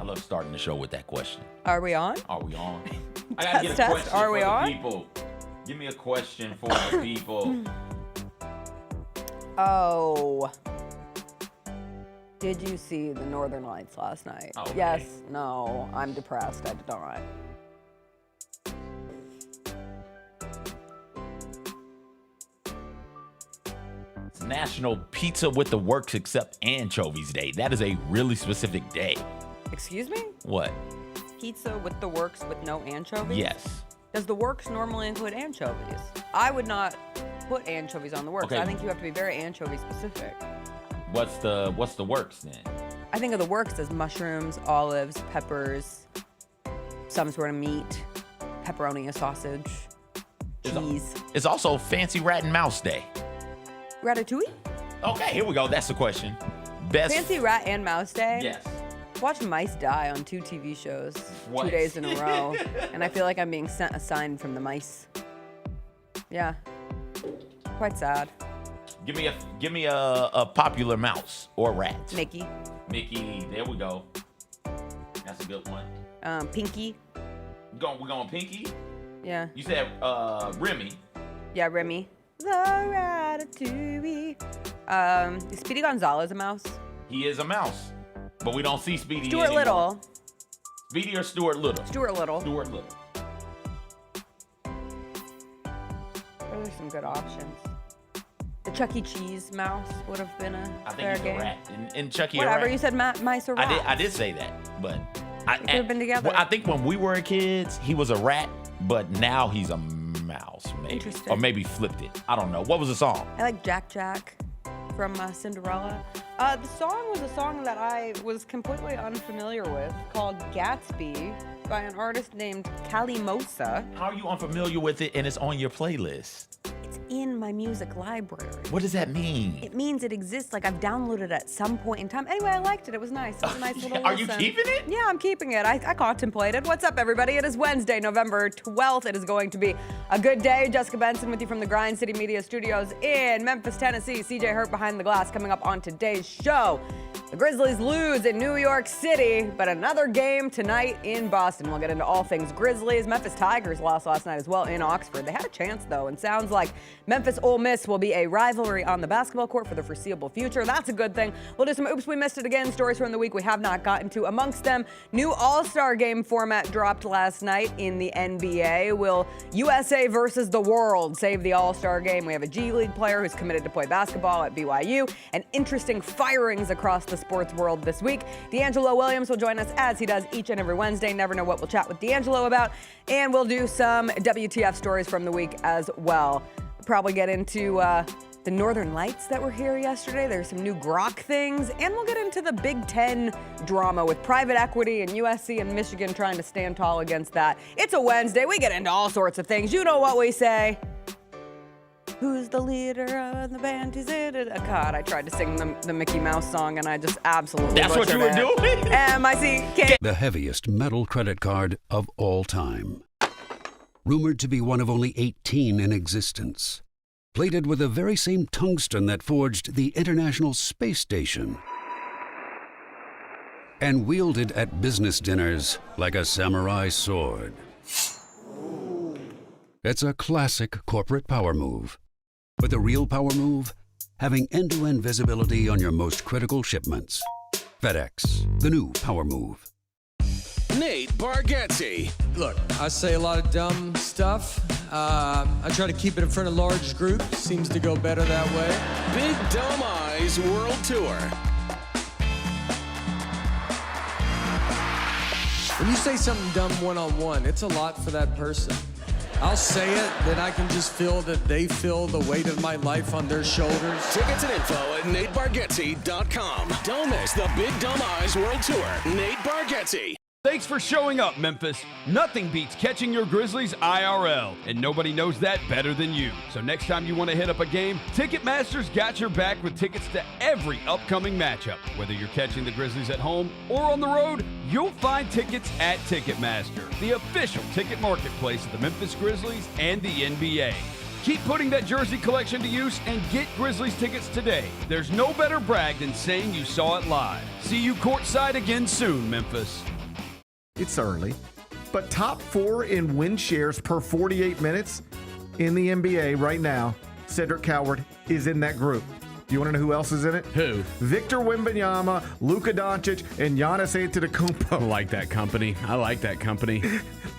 I love starting the show with that question. Are we on? Are we on? I gotta get a question Are we for on? the people. Give me a question for the people. Oh. Did you see the Northern Lights last night? Okay. Yes. No. I'm depressed. I did not. It's National Pizza with the Works Except Anchovies Day. That is a really specific day. Excuse me? What? Pizza with the works with no anchovies? Yes. Does the works normally include anchovies? I would not put anchovies on the works. Okay. I think you have to be very anchovy specific. What's the works then? I think of the works as mushrooms, olives, peppers, some sort of meat, pepperoni, a sausage, cheese. It's also Fancy Rat and Mouse Day. Ratatouille? Okay, here we go. That's the question. Best. Fancy Rat and Mouse Day? Yes. Watched mice die on 2 TV shows What? 2 days in a row, and I feel like I'm being sent a sign from the mice. Yeah, quite sad. Give me a popular mouse or rat. Mickey. Mickey. There we go. That's a good one. Pinky. We're going Pinky. Yeah. You said Remy. Yeah, Remy. The Ratatouille. Is Speedy Gonzalez a mouse? He is a mouse, but we don't see Speedy Stuart anymore. Little. Speedy or Stuart Little? Stuart Little. Stuart Little. Those are some good options. The Chuck E. Cheese mouse would have been a I think fair he's game. a rat. And Chucky Whatever, a rat. you said mice or rats. I did say that, but could have been together. Well, I think when we were kids, he was a rat, but now he's a mouse, maybe. Interesting. Or maybe flipped it. I don't know. What was the song? I like Jack Jack from Cinderella. The song was a song that I was completely unfamiliar with called Gatsby by an artist named Kalimosa. How are you unfamiliar with it and it's on your playlist? It's in my music library. What does that mean? It means it exists, like I've downloaded it at some point in time. Anyway, I liked it. It was nice. It was a nice little Are you listen. keeping it? Yeah, I'm keeping it. I contemplated. What's up, everybody? It is Wednesday, November 12th. It is going to be a good day. Jessica Benson with you from the Grind City Media Studios in Memphis, Tennessee. CJ Hurt behind the glass coming up on today's show. The Grizzlies lose in New York City, but another game tonight in Boston. We'll get into all things Grizzlies. Memphis Tigers lost last night as well in Oxford. They had a chance, though, and sounds like Memphis Ole Miss will be a rivalry on the basketball court for the foreseeable future. That's a good thing. We'll do some Oops, We Missed It Again stories from the week we have not gotten to. Amongst them, new All-Star game format dropped last night in the NBA. Will USA versus the world save the All-Star game? We have a G League player who's committed to play basketball at BYU, and interesting firings across the sports world this week. DeAngelo Williams will join us as he does each and every Wednesday. Never know what we'll chat with DeAngelo about. And we'll do some WTF stories from the week as well. We'll probably get into the Northern Lights that were here yesterday. There's some new Grok things. And we'll get into the Big Ten drama with private equity and USC and Michigan trying to stand tall against that. It's a Wednesday. We get into all sorts of things. You know what we say. Who's the leader of the band? Is it? God, I tried to sing the Mickey Mouse song and I just absolutely That's what you were butchered it. doing? M-I-C-K. The heaviest metal credit card of all time. Rumored to be one of only 18 in existence. Plated with the very same tungsten that forged the International Space Station. And wielded at business dinners like a samurai sword. It's a classic corporate power move. But the real power move? Having end-to-end visibility on your most critical shipments. FedEx, the new power move. Nate Bargatze. Look, I say a lot of dumb stuff. I try to keep it in front of large groups. Seems to go better that way. Big Dumb Eyes World Tour. When you say something dumb one-on-one, it's a lot for that person. I'll say it, then I can just feel that they feel the weight of my life on their shoulders. Tickets and info at NateBargatze.com. Don't miss the Big Dumb Eyes World Tour. Nate Bargatze. Thanks for showing up, Memphis. Nothing beats catching your Grizzlies IRL, and nobody knows that better than you. So next time you want to hit up a game, Ticketmaster's got your back with tickets to every upcoming matchup. Whether you're catching the Grizzlies at home or on the road, you'll find tickets at Ticketmaster, the official ticket marketplace of the Memphis Grizzlies and the NBA. Keep putting that jersey collection to use and get Grizzlies tickets today. There's no better brag than saying you saw it live. See you courtside again soon, Memphis. It's early, but top 4 in win shares per 48 minutes in the NBA right now, Cedric Coward is in that group. You want to know who else is in it? Who? Victor Wembanyama, Luka Doncic, and Giannis Antetokounmpo. I like that company.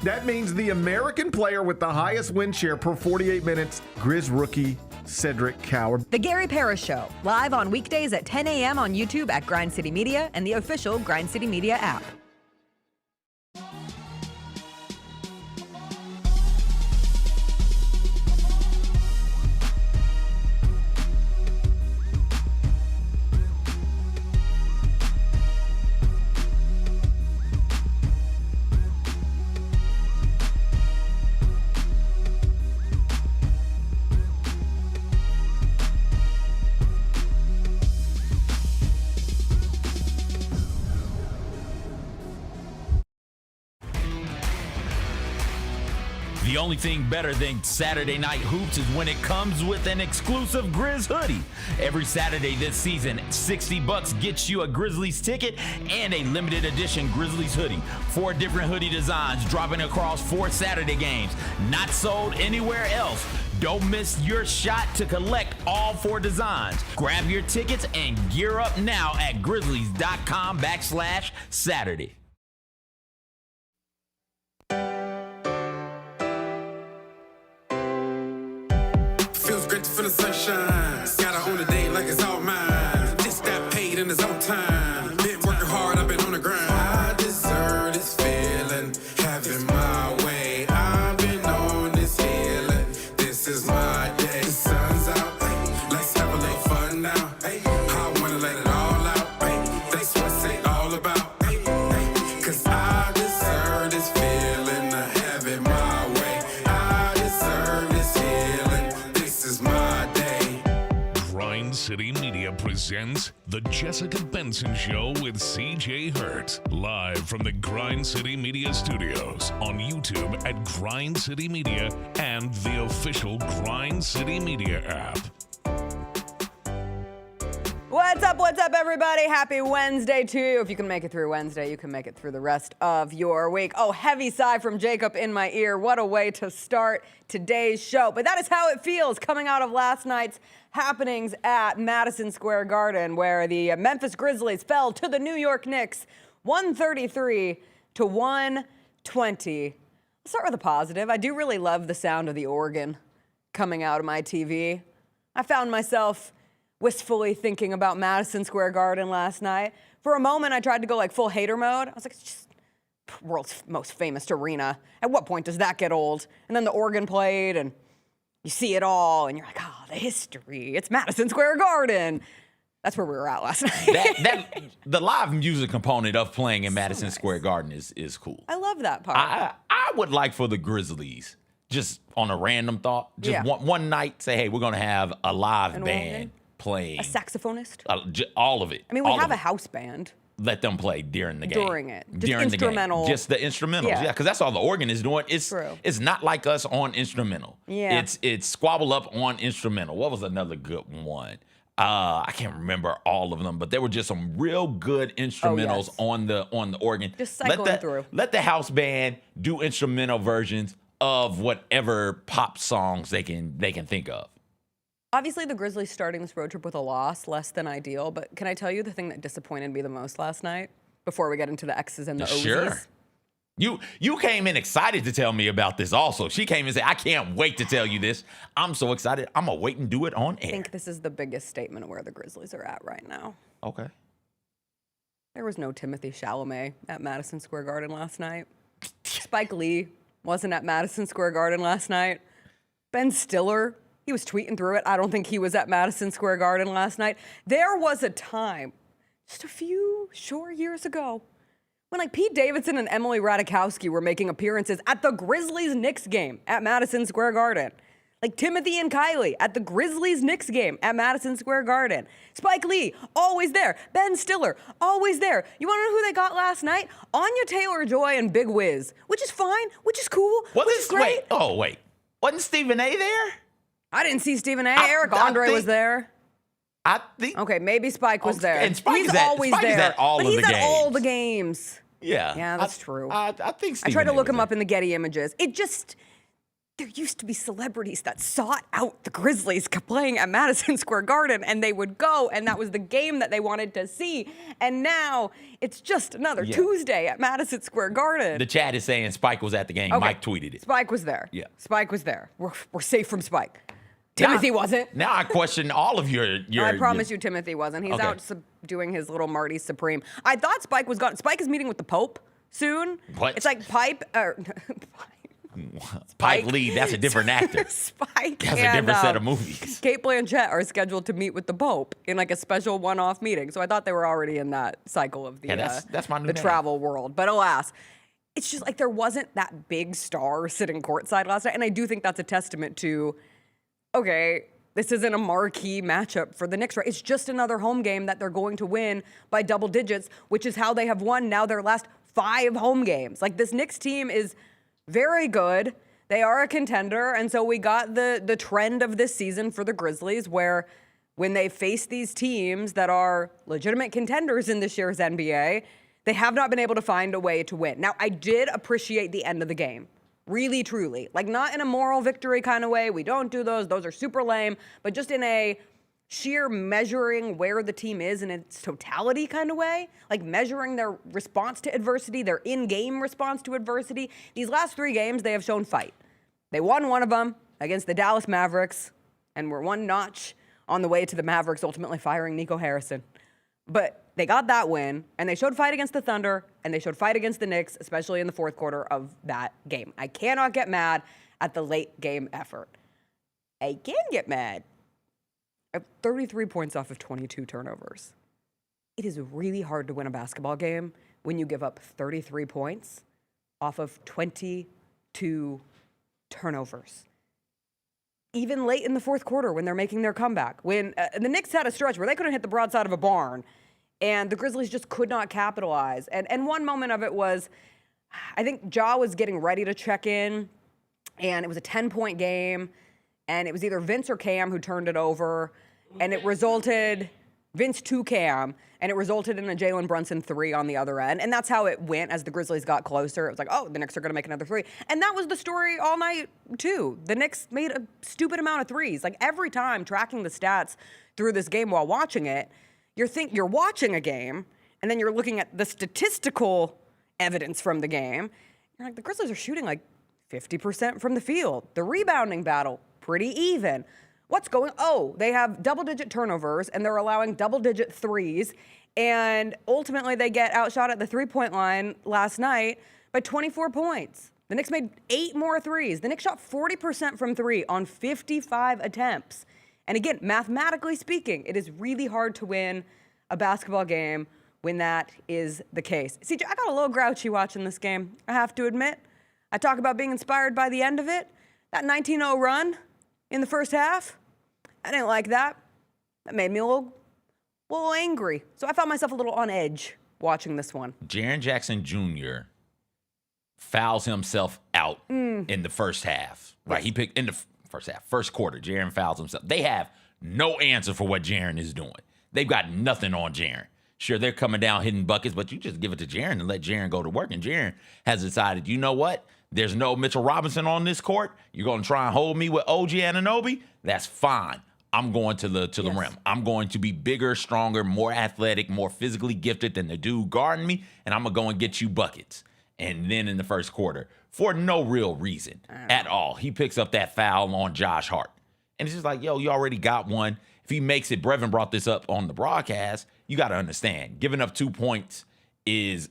That means the American player with the highest win share per 48 minutes, Grizz rookie Cedric Coward. The Gary Parrish Show, live on weekdays at 10 a.m. on YouTube at Grind City Media and the official Grind City Media app. The only thing better than Saturday Night Hoops is when it comes with an exclusive Grizz hoodie. Every Saturday this season, $60 gets you a Grizzlies ticket and a limited edition Grizzlies hoodie. 4 different hoodie designs dropping across 4 Saturday games. Not sold anywhere else. Don't miss your shot to collect all 4 designs. Grab your tickets and gear up now at grizzlies.com/Saturday. Feels great to feel the sunshine. Gotta own the day like it's all mine. Just got paid in his own time. Been working hard, I've been on the grind. I deserve this feeling, having my way. I've been on this healing. This is my day. The sun's out, ay. Let's have a little fun now. Ay. I wanna let it all out. Ay. That's what it's all about. Ay. Ay. 'Cause I deserve this feeling of having my way. I deserve this healing. This is my day. Grind City Media presents The Jessica Benson Show with CJ Hurt. Live from the Grind City Media Studios on YouTube at Grind City Media and the official Grind City Media app. What's up, everybody? Happy Wednesday to you. If you can make it through Wednesday, you can make it through the rest of your week. Oh, heavy sigh from Jacob in my ear. What a way to start today's show. But that is how it feels coming out of last night's happenings at Madison Square Garden, where the Memphis Grizzlies fell to the New York Knicks 133-120. I'll start with a positive. I do really love the sound of the organ coming out of my TV. I found myself wistfully thinking about Madison Square Garden last night. For a moment, I tried to go like full hater mode. I was like, it's just world's most famous arena. At what point does that get old? And then the organ played, and you see it all, and you're like, oh, the history. It's Madison Square Garden. That's where we were at last night. The live music component of playing in Madison Square Garden is cool. I love that part. I would like for the Grizzlies, just on a random thought, just one night, say, hey, we're going to have a live band organ? playing. A saxophonist? All of it. I mean, we have a house band. Let them play during the game. During it. Just instrumental. Just the instrumentals. Yeah, because that's all the organ is doing. True. It's not like us on instrumental. Yeah. It's squabble up on instrumental. What was another good one? I can't remember all of them, but there were just some real good instrumentals on the organ. Just cycling through. Let the house band do instrumental versions of whatever pop songs they can think of. Obviously, the Grizzlies starting this road trip with a loss, less than ideal. But can I tell you the thing that disappointed me the most last night? Before we get into the X's and the O's. Sure. You came in excited to tell me about this also. She came and said, I can't wait to tell you this. I'm so excited. I'm going to wait and do it on air. I think this is the biggest statement of where the Grizzlies are at right now. Okay. There was no Timothy Chalamet at Madison Square Garden last night. Spike Lee wasn't at Madison Square Garden last night. Ben Stiller, he was tweeting through it. I don't think he was at Madison Square Garden last night. There was a time, just a few short years ago, when like Pete Davidson and Emily Ratajkowski were making appearances at the Grizzlies-Knicks game at Madison Square Garden. Like Timothy and Kylie at the Grizzlies-Knicks game at Madison Square Garden. Spike Lee, always there. Ben Stiller, always there. You want to know who they got last night? Anya Taylor-Joy and Big Wiz, which is fine, which is cool, which is great. Wait. Wasn't Stephen A there? I didn't see Stephen A. Eric Andre was there. I think. Okay, maybe Spike was there. And Spike he's is at, always Spike there. Is at all but of he's the at games. all the games. Yeah. Yeah, that's true. I think I tried to look him there. up in the Getty images. There used to be celebrities that sought out the Grizzlies playing at Madison Square Garden, and they would go, and that was the game that they wanted to see. And now it's just another Tuesday at Madison Square Garden. The chat is saying Spike was at the game. Okay. Mike tweeted it. Spike was there. Yeah. Spike was there. We're safe from Spike. Timothy wasn't. Now I question all of your. I promise you, Timothy wasn't. He's out doing his little Marty Supreme. I thought Spike was gone. Spike is meeting with the Pope soon. What? It's like Pipe. Spike Lee, that's a different actor. Spike. That's a different set of movies. Kate Blanchett are scheduled to meet with the Pope in like a special one-off meeting. So I thought they were already in that cycle of the that's my new the name. travel world. But alas, it's just like there wasn't that big star sitting courtside last night, and I do think that's a testament to, okay, this isn't a marquee matchup for the Knicks, right? It's just another home game that they're going to win by double digits, which is how they have won now their last 5 home games. Like, this Knicks team is very good. They are a contender, and so we got the trend of this season for the Grizzlies, where when they face these teams that are legitimate contenders in this year's NBA, they have not been able to find a way to win. Now, I did appreciate the end of the game. Really, truly. Like, not in a moral victory kind of way. We don't do those. Those are super lame. But just in a sheer measuring where the team is in its totality kind of way. Like, measuring their response to adversity, their in-game response to adversity. These last 3 games, they have shown fight. They won one of them against the Dallas Mavericks, and were one notch on the way to the Mavericks ultimately firing Nico Harrison. But they got that win, and they showed fight against the Thunder, and they showed fight against the Knicks, especially in the fourth quarter of that game. I cannot get mad at the late game effort. I can get mad at 33 points off of 22 turnovers. It is really hard to win a basketball game when you give up 33 points off of 22 turnovers. Even late in the fourth quarter when they're making their comeback. When the Knicks had a stretch where they couldn't hit the broadside of a barn, and the Grizzlies just could not capitalize. And one moment of it was, I think Ja was getting ready to check in, and it was a 10-point game, and it was either Vince or Cam who turned it over, and it resulted, Vince to Cam, and it resulted in a Jalen Brunson 3 on the other end. And that's how it went as the Grizzlies got closer. It was like, oh, the Knicks are going to make another 3. And that was the story all night, too. The Knicks made a stupid amount of threes. Like, every time tracking the stats through this game while watching it, you're watching a game, and then you're looking at the statistical evidence from the game. You're like, the Grizzlies are shooting like 50% from the field. The rebounding battle, pretty even. What's going on? Oh, they have double-digit turnovers, and they're allowing double-digit threes, and ultimately they get outshot at the three-point line last night by 24 points. The Knicks made 8 more threes. The Knicks shot 40% from 3 on 55 attempts. And again, mathematically speaking, it is really hard to win a basketball game when that is the case. CJ, I got a little grouchy watching this game, I have to admit. I talk about being inspired by the end of it. That 19-0 run in the first half, I didn't like that. That made me a little angry. So I found myself a little on edge watching this one. Jaren Jackson Jr. fouls himself out in the first half. Right, he picked in the first half, first quarter. Jaren fouls himself. They have no answer for what Jaren is doing. They've got nothing on Jaren. Sure, they're coming down hitting buckets, but you just give it to Jaren and let Jaren go to work. And Jaren has decided, you know what? There's no Mitchell Robinson on this court. You're going to try and hold me with OG Anunoby? That's fine. I'm going to the rim. I'm going to be bigger, stronger, more athletic, more physically gifted than the dude guarding me, and I'm going to go and get you buckets. And then in the first quarter, for no real reason at all, he picks up that foul on Josh Hart. And it's just like, yo, you already got one. If he makes it, Brevin brought this up on the broadcast, you got to understand, giving up 2 points is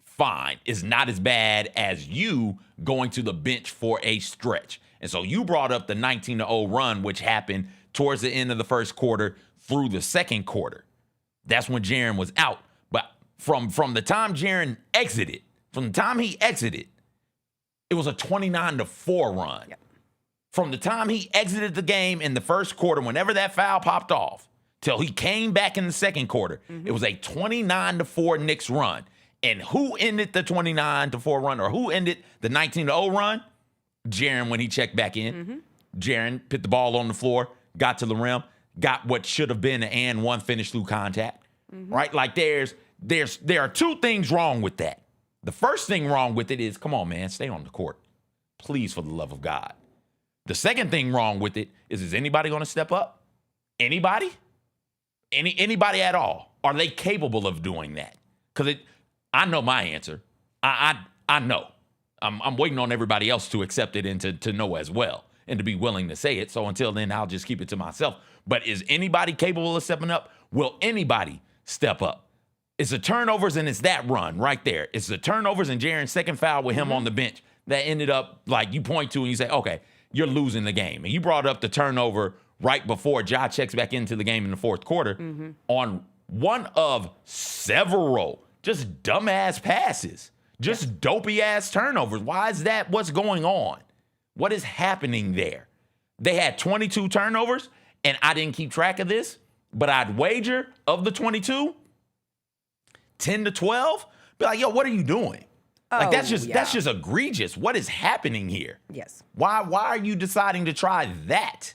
fine. It's not as bad as you going to the bench for a stretch. And so you brought up the 19-0 run, which happened towards the end of the first quarter through the second quarter. That's when Jaren was out. But from the time Jaren exited, from the time he exited, it was a 29-4 run. Yep. From the time he exited the game in the first quarter, whenever that foul popped off, till he came back in the second quarter, it was a 29-4 Knicks run. And who ended the 29-4 run, or who ended the 19-0 run? Jaren when he checked back in. Jaren put the ball on the floor, got to the rim, got what should have been an and one finish through contact, right? Like there are two things wrong with that. The first thing wrong with it is, come on, man, stay on the court. Please, for the love of God. The second thing wrong with it is anybody going to step up? Anybody? Anybody at all? Are they capable of doing that? Because I know my answer. I know. I'm waiting on everybody else to accept it and to know as well and to be willing to say it. So until then, I'll just keep it to myself. But is anybody capable of stepping up? Will anybody step up? It's the turnovers and it's that run right there. It's the turnovers and Jaren's second foul with him on the bench that ended up, like, you point to and you say, okay, you're losing the game. And you brought up the turnover right before Ja checks back into the game in the fourth quarter on one of several just dumbass passes. Just dopey-ass turnovers. Why is that? What's going on? What is happening there? They had 22 turnovers, and I didn't keep track of this, but I'd wager of the 22, 10 to 12, be like, yo, what are you doing? Like, that's just egregious. What is happening here? Yes. Why are you deciding to try that?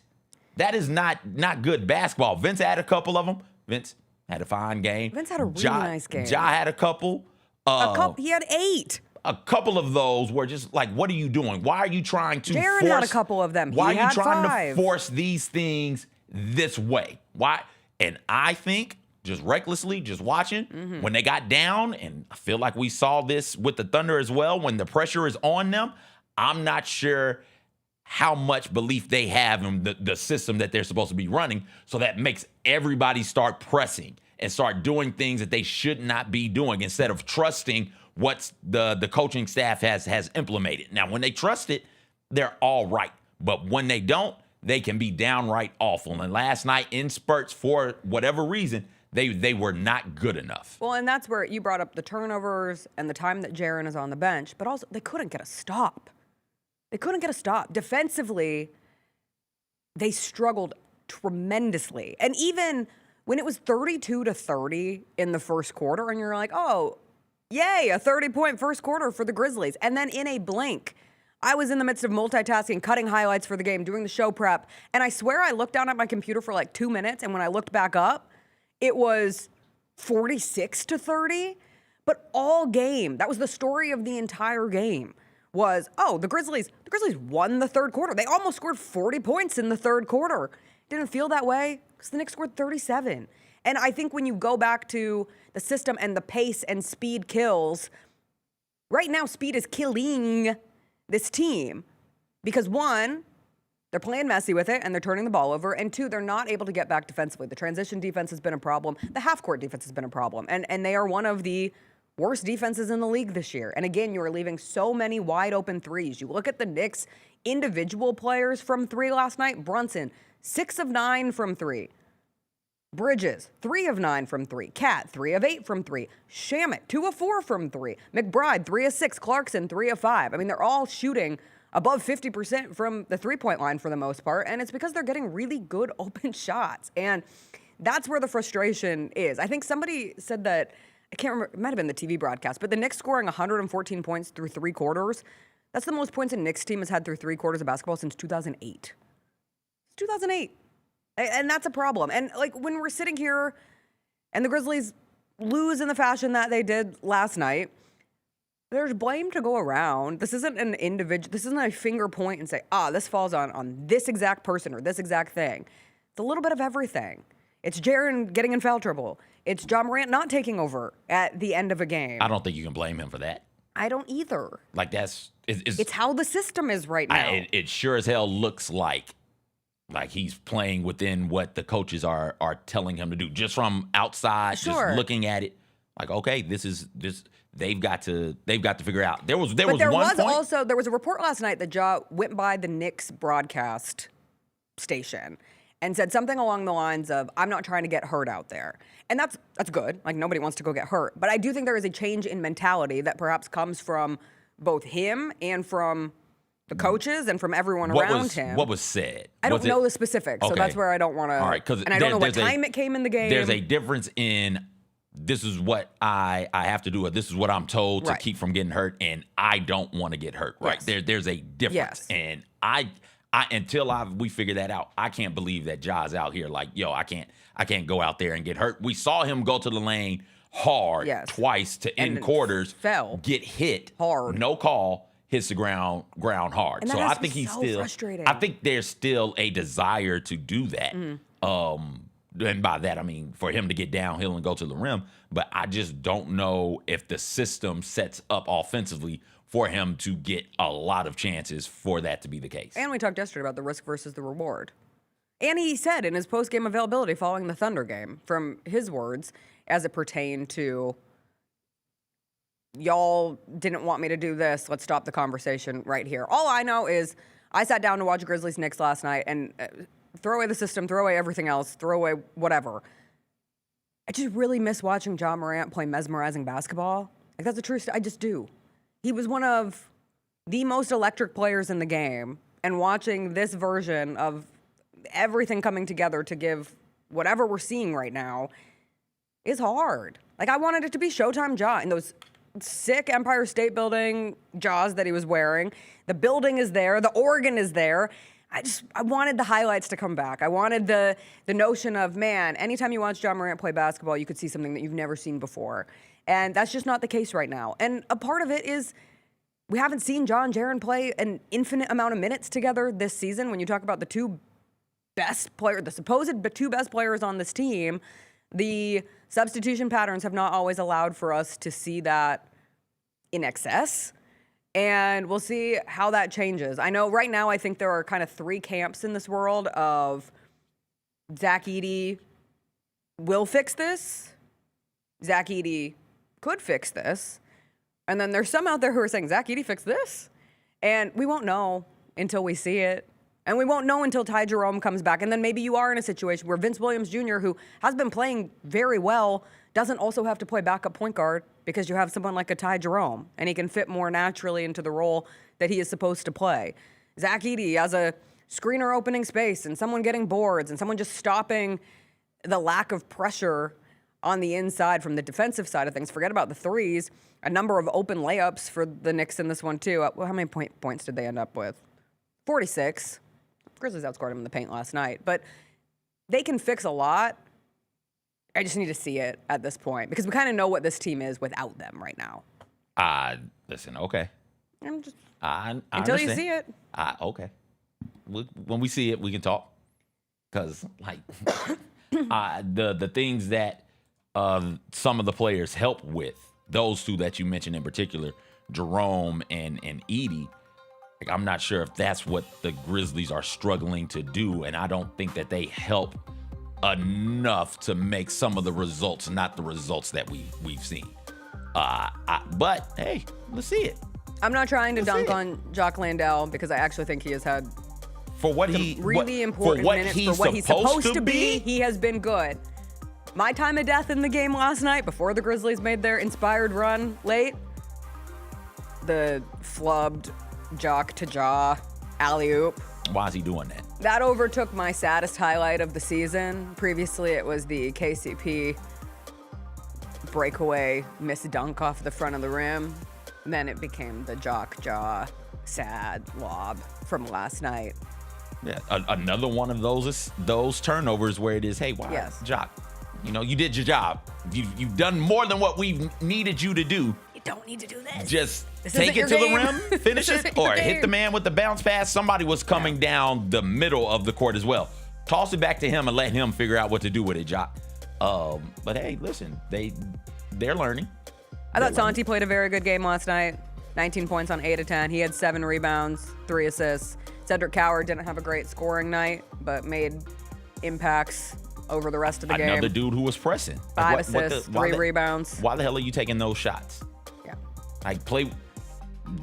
That is not good basketball. Vince had a couple of them. Vince had a fine game. Vince had a really nice game. Ja had a couple. He had 8. A couple of those were just like, what are you doing? Why are you trying to Jaren force? had a couple of them. Why he are you had trying 5. to force these things this way? Why? And I think just recklessly, just watching, when they got down, and I feel like we saw this with the Thunder as well, when the pressure is on them, I'm not sure how much belief they have in the system that they're supposed to be running. So that makes everybody start pressing and start doing things that they should not be doing instead of trusting what the coaching staff has implemented. Now, when they trust it, they're all right. But when they don't, they can be downright awful. And last night in spurts, for whatever reason, they were not good enough. Well, and that's where you brought up the turnovers and the time that Jaren is on the bench, but also they couldn't get a stop. They couldn't get a stop. Defensively, they struggled tremendously. And even when it was 32-30 in the first quarter, and you're like, oh, yay, a 30-point first quarter for the Grizzlies. And then in a blink, I was in the midst of multitasking, cutting highlights for the game, doing the show prep, and I swear I looked down at my computer for like 2 minutes, and when I looked back up, it was 46-30. But all game, that was the story of the entire game, was, oh, the Grizzlies won the third quarter. They almost scored 40 points in the third quarter. Didn't feel that way because the Knicks scored 37. And I think when you go back to the system and the pace and speed kills, right now speed is killing this team because, one, they're playing messy with it and they're turning the ball over, and two, they're not able to get back defensively. The transition defense has been a problem. The half-court defense has been a problem, and they are one of the worst defenses in the league this year. And again, you are leaving so many wide-open threes. You look at the Knicks' individual players from three last night. Brunson, 6 of 9 from 3. Bridges, 3 of 9 from 3. Cat, 3 of 8 from 3. Shamet, 2 of 4 from 3. McBride, 3 of 6. Clarkson, 3 of 5. I mean, they're all shooting above 50% from the three-point line for the most part, and it's because they're getting really good open shots. And that's where the frustration is. I think somebody said that, I can't remember, it might have been the TV broadcast, but the Knicks scoring 114 points through 3 quarters, that's the most points a Knicks team has had through 3 quarters of basketball since 2008. 2008. And that's a problem. And like when we're sitting here and the Grizzlies lose in the fashion that they did last night, there's blame to go around. This isn't an individual, this isn't a finger point and say, this falls on this exact person or this exact thing. It's a little bit of everything. It's Jaren getting in foul trouble. It's John Morant not taking over at the end of a game. I don't think you can blame him for that. I don't either. Like it's how the system is right now. It sure as hell looks like he's playing within what the coaches are telling him to do. Just from outside, just looking at it, like, okay, they've got to figure out. There was a report last night that Ja went by the Knicks broadcast station and said something along the lines of, I'm not trying to get hurt out there. And that's good. Like, nobody wants to go get hurt. But I do think there is a change in mentality that perhaps comes from both him and from the coaches and from everyone around him. What was said? I don't know the specifics, so that's where I don't want to. All right, and I don't know what time it came in the game. There's a difference in this is what I have to do, or this is what I'm told to keep from getting hurt, and I don't want to get hurt. Right? Yes. There's a difference, and until we figure that out, I can't believe that Ja's out here like, yo, I can't go out there and get hurt. We saw him go to the lane hard twice to end quarters, get hit hard, no call, hits the ground hard. And so I think he's so still frustrating. I think there's still a desire to do that. And by that I mean for him to get downhill and go to the rim, but I just don't know if the system sets up offensively for him to get a lot of chances for that to be the case. And we talked yesterday about the risk versus the reward. And he said in his post-game availability following the Thunder game, from his words, as it pertained to, y'all didn't want me to do this, let's stop the conversation right here. All I know is I sat down to watch Grizzlies Knicks last night and throw away the system, throw away everything else, throw away whatever. I just really miss watching Ja Morant play mesmerizing basketball. Like, that's the truth. I just do. He was one of the most electric players in the game, and watching this version of everything coming together to give whatever we're seeing right now is hard. Like, I wanted it to be Showtime Ja in those sick Empire State Building Jaws that he was wearing. The building is there. The organ is there. I wanted the highlights to come back. I wanted the notion of, man, anytime you watch Ja Morant play basketball, you could see something that you've never seen before. And that's just not the case right now. And a part of it is we haven't seen Ja and Jaren play an infinite amount of minutes together this season. When you talk about the two best players, the supposed two best players on this team, the substitution patterns have not always allowed for us to see that in excess. And we'll see how that changes. I know right now I think there are kind of three camps in this world of Zach Edey will fix this, Zach Edey could fix this, and then there's some out there who are saying Zach Edey fixed this. And we won't know until we see it. And we won't know until Ty Jerome comes back. And then maybe you are in a situation where Vince Williams Jr., who has been playing very well, doesn't also have to play backup point guard because you have someone like a Ty Jerome, and he can fit more naturally into the role that he is supposed to play. Zach Edey as a screener opening space and someone getting boards and someone just stopping the lack of pressure on the inside from the defensive side of things. Forget about the threes. A number of open layups for the Knicks in this one, too. How many points did they end up with? 46. Grizzlies outscored them in the paint last night. But they can fix a lot. I just need to see it at this point because we kind of know what this team is without them right now. Listen, okay. I until you see it. Okay. When we see it, we can talk. Because, like, the things that some of the players help with, those two that you mentioned in particular, Jerome and Edey, like, I'm not sure if that's what the Grizzlies are struggling to do, and I don't think that they help enough to make some of the results not the results that we've seen. But hey, let's see it. I'm not trying to dunk on Jock Landale because I actually think he has had for what he really important minutes for what he's supposed to be. He has been good. My time of death in the game last night before the Grizzlies made their inspired run late, the flubbed Jock to Jaw alley-oop. Why is he doing that? That overtook my saddest highlight of the season. Previously, it was the KCP breakaway missed dunk off the front of the rim. And then it became the Jock Jaw sad lob from last night. Yeah, another one of those turnovers where it is, hey, why, yes. Jock, you did your job. You've done more than what we've needed you to do. You don't need to do this. Just take it to the rim, finish it, or hit the man with the bounce pass. Somebody was coming down the middle of the court as well. Toss it back to him and let him figure out what to do with it, Jock. But hey, listen, they're learning. I thought Santi played a very good game last night. 19 points on 8 of 10. He had 7 rebounds, 3 assists. Cedric Coward didn't have a great scoring night, but made impacts over the rest of the game. Another dude who was pressing. 5 assists, 3 rebounds. Why the hell are you taking those shots? Yeah. Like, play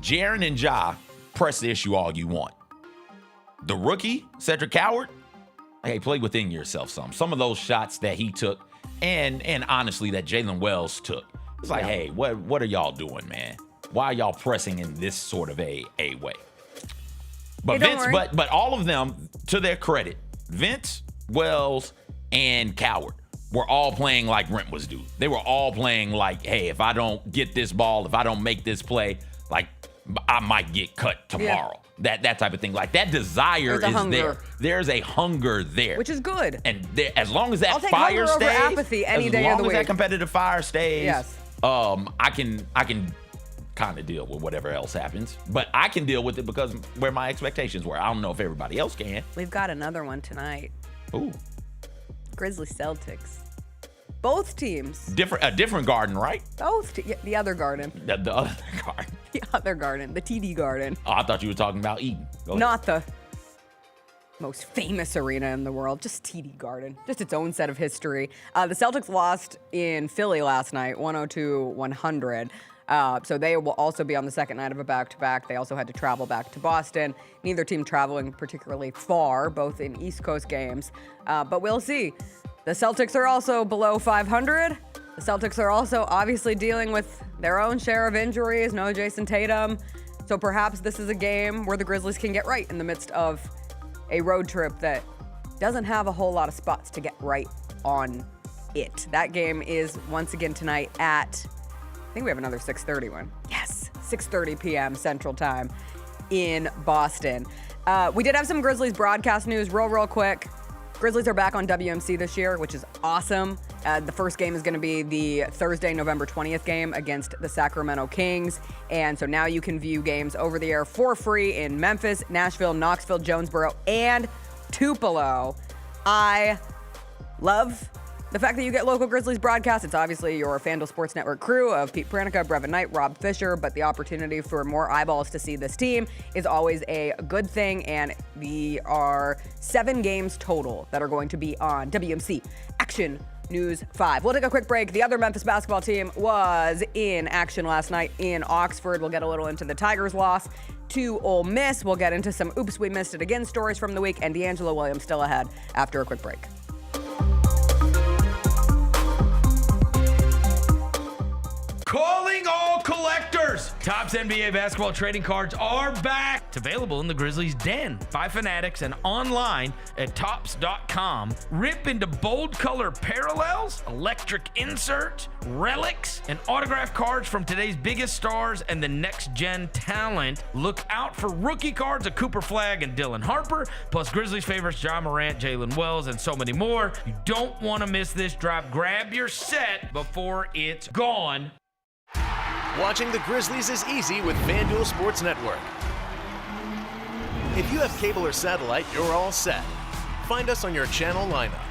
Jaren and Ja, press the issue all you want. The rookie, Cedric Coward, hey, play within yourself some. Some of those shots that he took and honestly that Jalen Wells took. It's like, hey, what are y'all doing, man? Why are y'all pressing in this sort of a way? But hey, Vince, but all of them, to their credit, Vince, Wells, and Coward were all playing like rent was due. They were all playing like, hey, if I don't get this ball, if I don't make this play, like I might get cut tomorrow. that type of thing. Like that desire There's a is hunger. there. There's a hunger there, Which is good. And as long as that I'll take fire hunger over stays, apathy any day of the as long as week. that competitive fire stays, Yes. I can kind of deal with whatever else happens. But I can deal with it because where my expectations were. I don't know if everybody else can. We've got another one tonight. Ooh, Grizzlies Celtics. Both teams. a different garden, right? The other garden. The other garden. The other garden. The TD garden. Oh, I thought you were talking about Eden. Go ahead. Not the most famous arena in the world, just TD Garden, just its own set of history. The Celtics lost in Philly last night, 102-100. So they will also be on the second night of a back-to-back. They also had to travel back to Boston. Neither team traveling particularly far, both in East Coast games. But we'll see. The Celtics are also below 500. The Celtics are also obviously dealing with their own share of injuries. No Jason Tatum. So perhaps this is a game where the Grizzlies can get right in the midst of a road trip that doesn't have a whole lot of spots to get right on it. That game is once again tonight at, I think we have another 6:30 one. Yes, 6:30 p.m. Central Time in Boston. We did have some Grizzlies broadcast news real quick. Grizzlies are back on WMC this year, which is awesome. The first game is going to be the Thursday, November 20th game against the Sacramento Kings. And so now you can view games over the air for free in Memphis, Nashville, Knoxville, Jonesboro, and Tupelo. I love the fact that you get local Grizzlies broadcasts. It's obviously your FanDuel Sports Network crew of Pete Pranica, Brevin Knight, Rob Fisher, but the opportunity for more eyeballs to see this team is always a good thing, and we are 7 games total that are going to be on WMC Action News 5. We'll take a quick break. The other Memphis basketball team was in action last night in Oxford. We'll get a little into the Tigers' loss to Ole Miss. We'll get into some oops, we missed it again stories from the week, and DeAngelo Williams still ahead after a quick break. Calling all collectors! Topps NBA basketball trading cards are back. It's available in the Grizzlies Den by Fanatics and online at Topps.com. Rip into bold color parallels, electric inserts, relics, and autographed cards from today's biggest stars and the next gen talent. Look out for rookie cards of Cooper Flagg and Dylan Harper, plus Grizzlies favorites John Morant, Jalen Wells, and so many more. You don't want to miss this drop. Grab your set before it's gone. Watching the Grizzlies is easy with FanDuel Sports Network. If you have cable or satellite, you're all set. Find us on your channel lineup.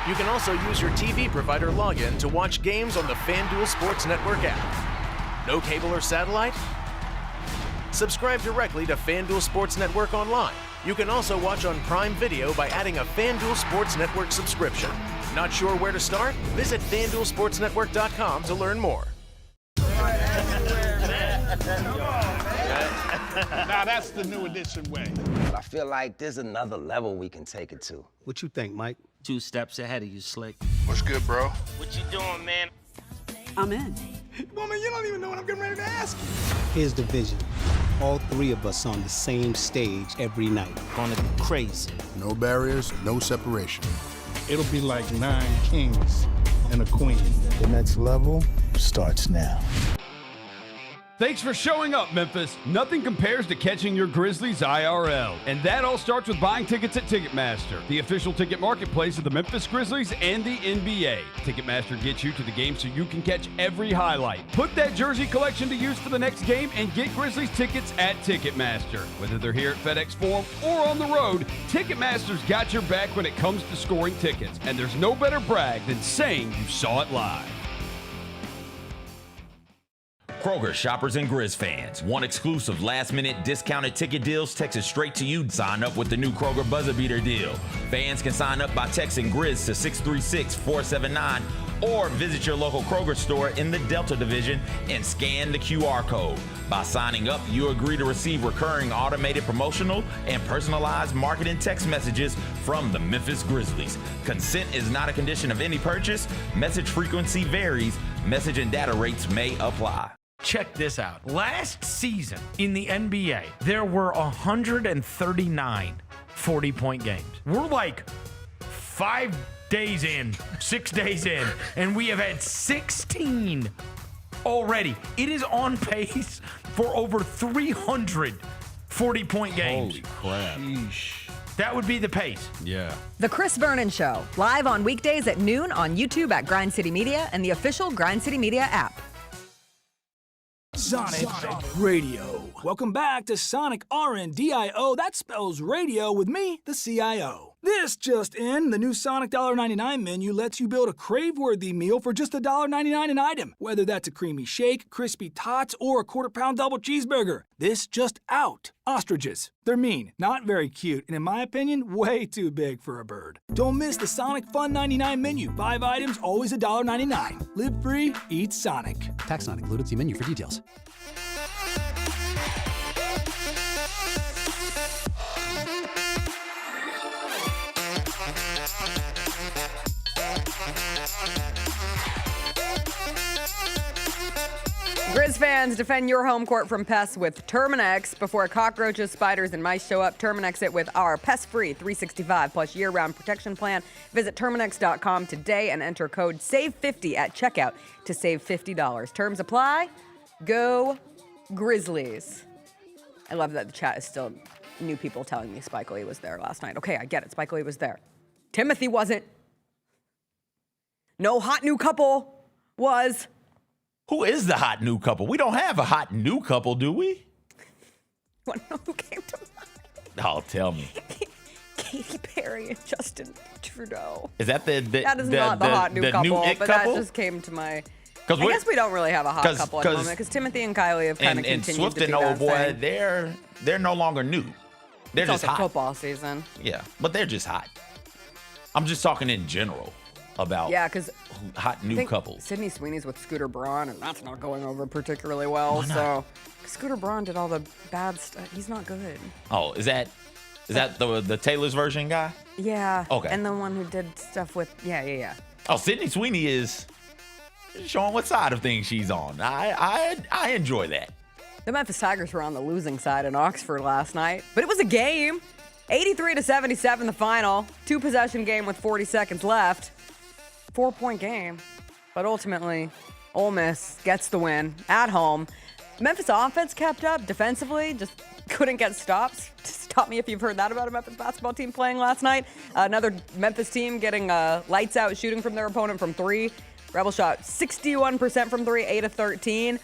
You can also use your TV provider login to watch games on the FanDuel Sports Network app. No cable or satellite? Subscribe directly to FanDuel Sports Network online. You can also watch on Prime Video by adding a FanDuel Sports Network subscription. Not sure where to start? Visit FanDuelSportsNetwork.com to learn more. Now that's the new edition way. I feel like there's another level we can take it to. What you think, Mike? 2 steps ahead of you, Slick. What's good, bro? What you doing, man? I'm in. Woman, you don't even know what I'm getting ready to ask you. Here's the vision. All 3 of us on the same stage every night. Gonna be crazy. No barriers, no separation. It'll be like 9 kings and a queen. The next level starts now. Thanks for showing up, Memphis. Nothing compares to catching your Grizzlies IRL. And that all starts with buying tickets at Ticketmaster, the official ticket marketplace of the Memphis Grizzlies and the NBA. Ticketmaster gets you to the game so you can catch every highlight. Put that jersey collection to use for the next game and get Grizzlies tickets at Ticketmaster. Whether they're here at FedEx Forum or on the road, Ticketmaster's got your back when it comes to scoring tickets. And there's no better brag than saying you saw it live. Kroger shoppers and Grizz fans. Want exclusive last-minute discounted ticket deals texted straight to you? Sign up with the new Kroger Buzzer Beater deal. Fans can sign up by texting Grizz to 636-479 or visit your local Kroger store in the Delta Division and scan the QR code. By signing up, you agree to receive recurring automated promotional and personalized marketing text messages from the Memphis Grizzlies. Consent is not a condition of any purchase. Message frequency varies. Message and data rates may apply. Check this out. Last season in the NBA, there were 139 40-point games. We're like 5 days in, 6 days in, and we have had 16 already. It is on pace for over 300 40-point games. Holy crap. That would be the pace. Yeah. The Chris Vernon Show, live on weekdays at noon on YouTube at Grind City Media and the official Grind City Media app. Sonic Radio. Welcome back to Sonic RNDIO. That spells radio with me, the CIO. This just in, the new Sonic $1.99 menu lets you build a crave-worthy meal for just $1.99 an item, whether that's a creamy shake, crispy tots, or a quarter-pound double cheeseburger. This just out. Ostriches. They're mean, not very cute, and in my opinion, way too big for a bird. Don't miss the Sonic Fun 99 menu. 5 items, always $1.99. Live free, eat Sonic. Tax not included. See menu for details. Grizz fans, defend your home court from pests with Terminex. Before cockroaches, spiders, and mice show up, Terminex it with our pest-free 365 plus year-round protection plan. Visit Terminex.com today and enter code SAVE50 at checkout to save $50. Terms apply. Go Grizzlies. I love that the chat is still new people telling me Spike Lee was there last night. Okay, I get it. Spike Lee was there. Timothy wasn't. No hot new couple was. Who is the hot new couple? We don't have a hot new couple, do we? Want to know who came to mind? Oh, tell me. Katy Perry and Justin Trudeau. Is that the that is not the hot new couple, but couple? that just came to my. I guess we don't really have a hot couple at the moment because Timothy and Kylie have kind of continued and Swift to do and that old boy, thing. they're no longer new. They're It's just also hot. football season. Yeah, but they're just hot. I'm just talking in general about because hot new couples. Sydney Sweeney's with Scooter Braun, and that's not going over particularly well. Why not? So Scooter Braun did all the bad stuff. He's not good. Oh, is that the Taylor's version guy? Yeah. Okay. And the one who did stuff with yeah. Oh, Sydney Sweeney is showing what side of things she's on. I enjoy that. The Memphis Tigers were on the losing side in Oxford last night, but it was a game. 83-77 the final. 2-possession game with 40 seconds left. 4-point game. But ultimately, Ole Miss gets the win at home. Memphis offense kept up defensively, just couldn't get stops. Stop me if you've heard that about a Memphis basketball team playing last night. Another Memphis team getting lights out shooting from their opponent from 3. Rebel shot 61% from 3, 8 of 13.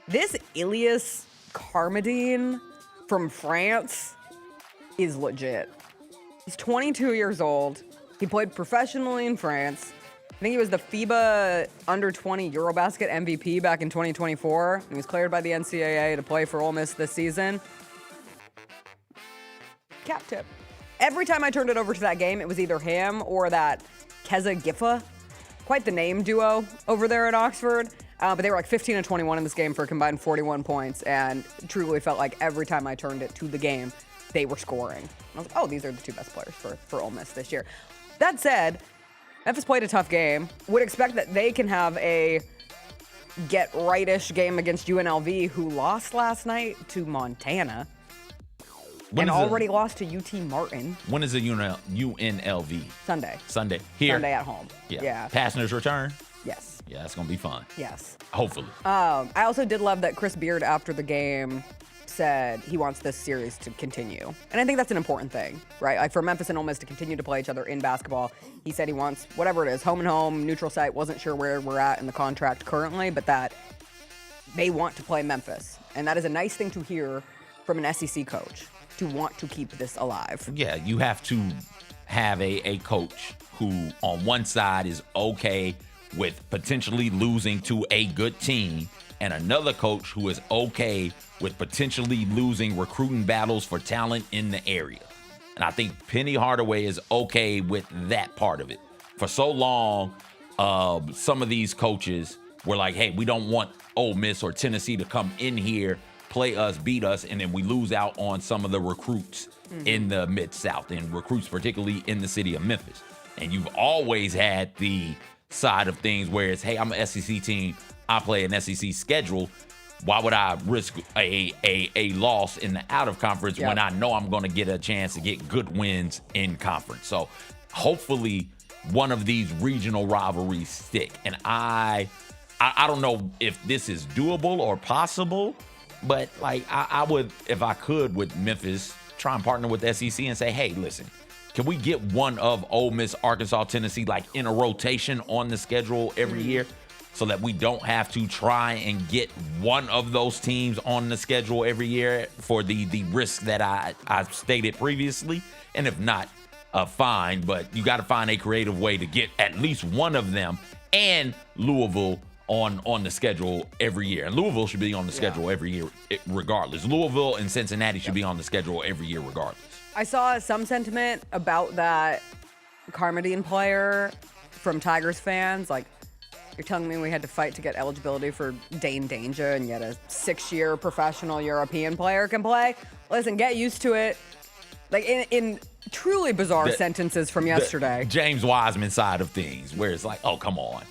This Ilias Carmidine from France is legit. He's 22 years old. He played professionally in France. I think he was the FIBA Under-20 Eurobasket MVP back in 2024. He was cleared by the NCAA to play for Ole Miss this season. Cap tip. Every time I turned it over to that game, it was either him or that Keza Giffa. Quite the name duo over there at Oxford. But they were like 15 and 21 in this game for a combined 41 points, and truly felt like every time I turned it to the game, they were scoring. And I was like, oh, these are the two best players for Ole Miss this year. That said, Memphis played a tough game. Would expect that they can have a get-right-ish game against UNLV, who lost last night to Montana. And already lost to UT Martin. When is the UNLV? Sunday. Here? Sunday at home. Yeah. Passengers return? Yes. Yeah, that's going to be fun. Yes. Hopefully. I also did love that Chris Beard, after the game, said he wants this series to continue. And I think that's an important thing, right? Like for Memphis and Ole Miss to continue to play each other in basketball. He said he wants whatever it is, home and home, neutral site, wasn't sure where we're at in the contract currently, but that they want to play Memphis. And that is a nice thing to hear from an SEC coach, to want to keep this alive. Yeah, you have to have a coach who on one side is okay with potentially losing to a good team, and another coach who is okay with potentially losing recruiting battles for talent in the area. And I think Penny Hardaway is okay with that part of it. For so long, some of these coaches were like, hey, we don't want Ole Miss or Tennessee to come in here, play us, beat us, and then we lose out on some of the recruits in the Mid-South, and recruits particularly in the city of Memphis. And you've always had the side of things where it's, hey, I'm an SEC team, I play an SEC schedule. Why would I risk a loss in the out of conference when I know I'm going to get a chance to get good wins in conference? So hopefully one of these regional rivalries stick. And I don't know if this is doable or possible, But like I would, if I could, with Memphis, try and partner with the SEC and say, hey, listen, can we get one of Ole Miss, Arkansas, Tennessee, like in a rotation on the schedule every year, so that we don't have to try and get one of those teams on the schedule every year for the risk that I stated previously? And if not, fine, but you got to find a creative way to get at least one of them and Louisville on the schedule every year. And Louisville should be on the schedule every year regardless. Louisville and Cincinnati should be on the schedule every year regardless. I saw some sentiment about that Carmody player from Tigers fans. Like, you're telling me we had to fight to get eligibility for Dane Danger, and yet a 6-year professional European player can play? Listen, get used to it. Like, in truly bizarre sentences from yesterday. The James Wiseman side of things, where it's like, oh, come on.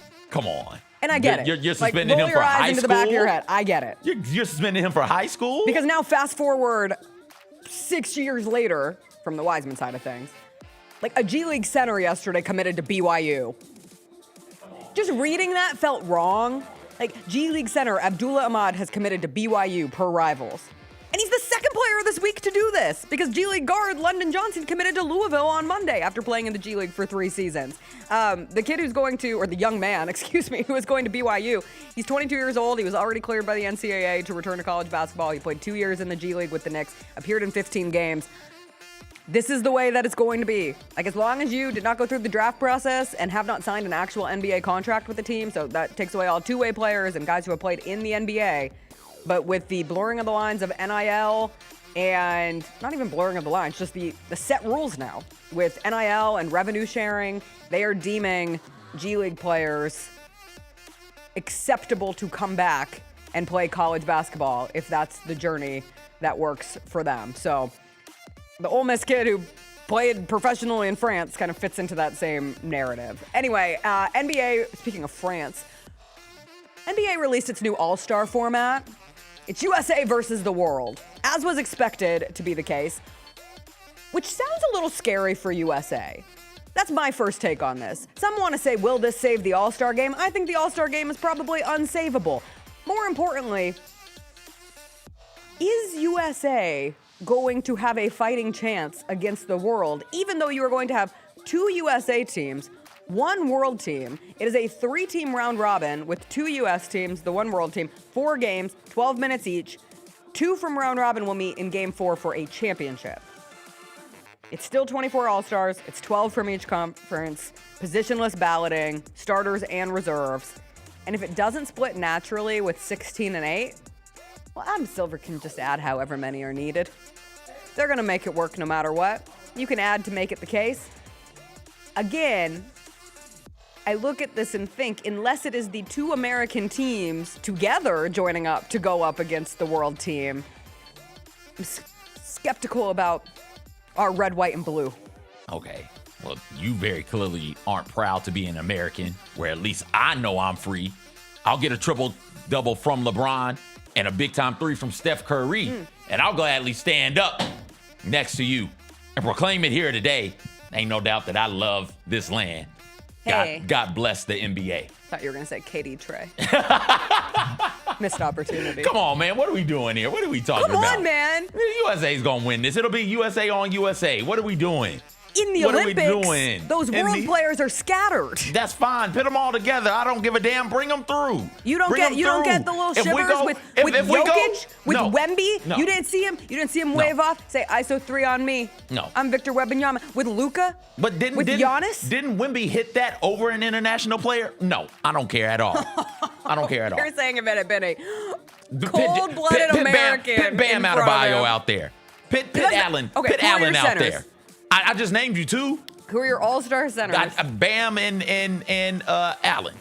And I get it. You're suspending him for high school? Into the back of your head. I get it. You're suspending him for high school? Because now fast forward 6 years later, from the Wiseman side of things, like a G League center yesterday committed to BYU. Just reading that felt wrong. Like, G League center Abdullah Ahmed has committed to BYU per Rivals. And he's the second player this week to do this, because G League guard London Johnson committed to Louisville on Monday after playing in the G League for 3 seasons. The kid who's going to, or the young man, who is going to BYU, he's 22 years old. He was already cleared by the NCAA to return to college basketball. He played 2 years in the G League with the Knicks, appeared in 15 games. This is the way that it's going to be. Like, as long as you did not go through the draft process and have not signed an actual NBA contract with the team, so that takes away all two-way players and guys who have played in the NBA. But with the blurring of the lines of NIL, and not even blurring of the lines, just the set rules now with NIL and revenue sharing, they are deeming G League players acceptable to come back and play college basketball if that's the journey that works for them. So the Ole Miss kid who played professionally in France kind of fits into that same narrative. Anyway, NBA, speaking of France, NBA released its new All-Star format. It's USA versus the world, as was expected to be the case, which sounds a little scary for USA. That's my first take on this. Some want to say, will this save the All-Star game? I think the All-Star game is probably unsavable. More importantly, is USA going to have a fighting chance against the world, even though you are going to have 2 USA teams, 1 world team? It is a 3-team round robin with 2 US teams, the 1 world team, 4 games, 12 minutes each. 2 from round robin will meet in game 4 for a championship. It's still 24 All-Stars. It's 12 from each conference, positionless balloting, starters and reserves. And if it doesn't split naturally with 16 and 8, well, Adam Silver can just add however many are needed. They're going to make it work no matter what. You can add to make it the case. Again, I look at this and think, unless it is the 2 American teams together joining up to go up against the world team, I'm skeptical about our red, white, and blue. Okay. Well, you very clearly aren't proud to be an American, where at least I know I'm free. I'll get a triple-double from LeBron and a big-time 3 from Steph Curry, and I'll gladly stand up next to you and proclaim it here today. Ain't no doubt that I love this land. Hey. God bless the NBA. Thought you were going to say KD Trey. Missed opportunity. Come on, man. What are we doing here? What are we talking about? Come on, man. USA's going to win this. It'll be USA on USA. What are we doing? In the Olympics, those world players are scattered. That's fine. Put them all together. I don't give a damn. Bring them through. You don't get the little shivers with Jokic, with Wemby. No. You didn't see him. You didn't see him wave off. Say ISO 3 on me. No. I'm Victor Wembanyama with Luka. But with Giannis. Didn't Wemby hit that over an international player? No, I don't care at all. I don't care at all. You're saying a minute, Benny. Cold-blooded American. Put Bam Adebayo out there. Put Allen. Okay, put Allen out there. I just named you 2. Who are your all-star centers? Bam and Allen.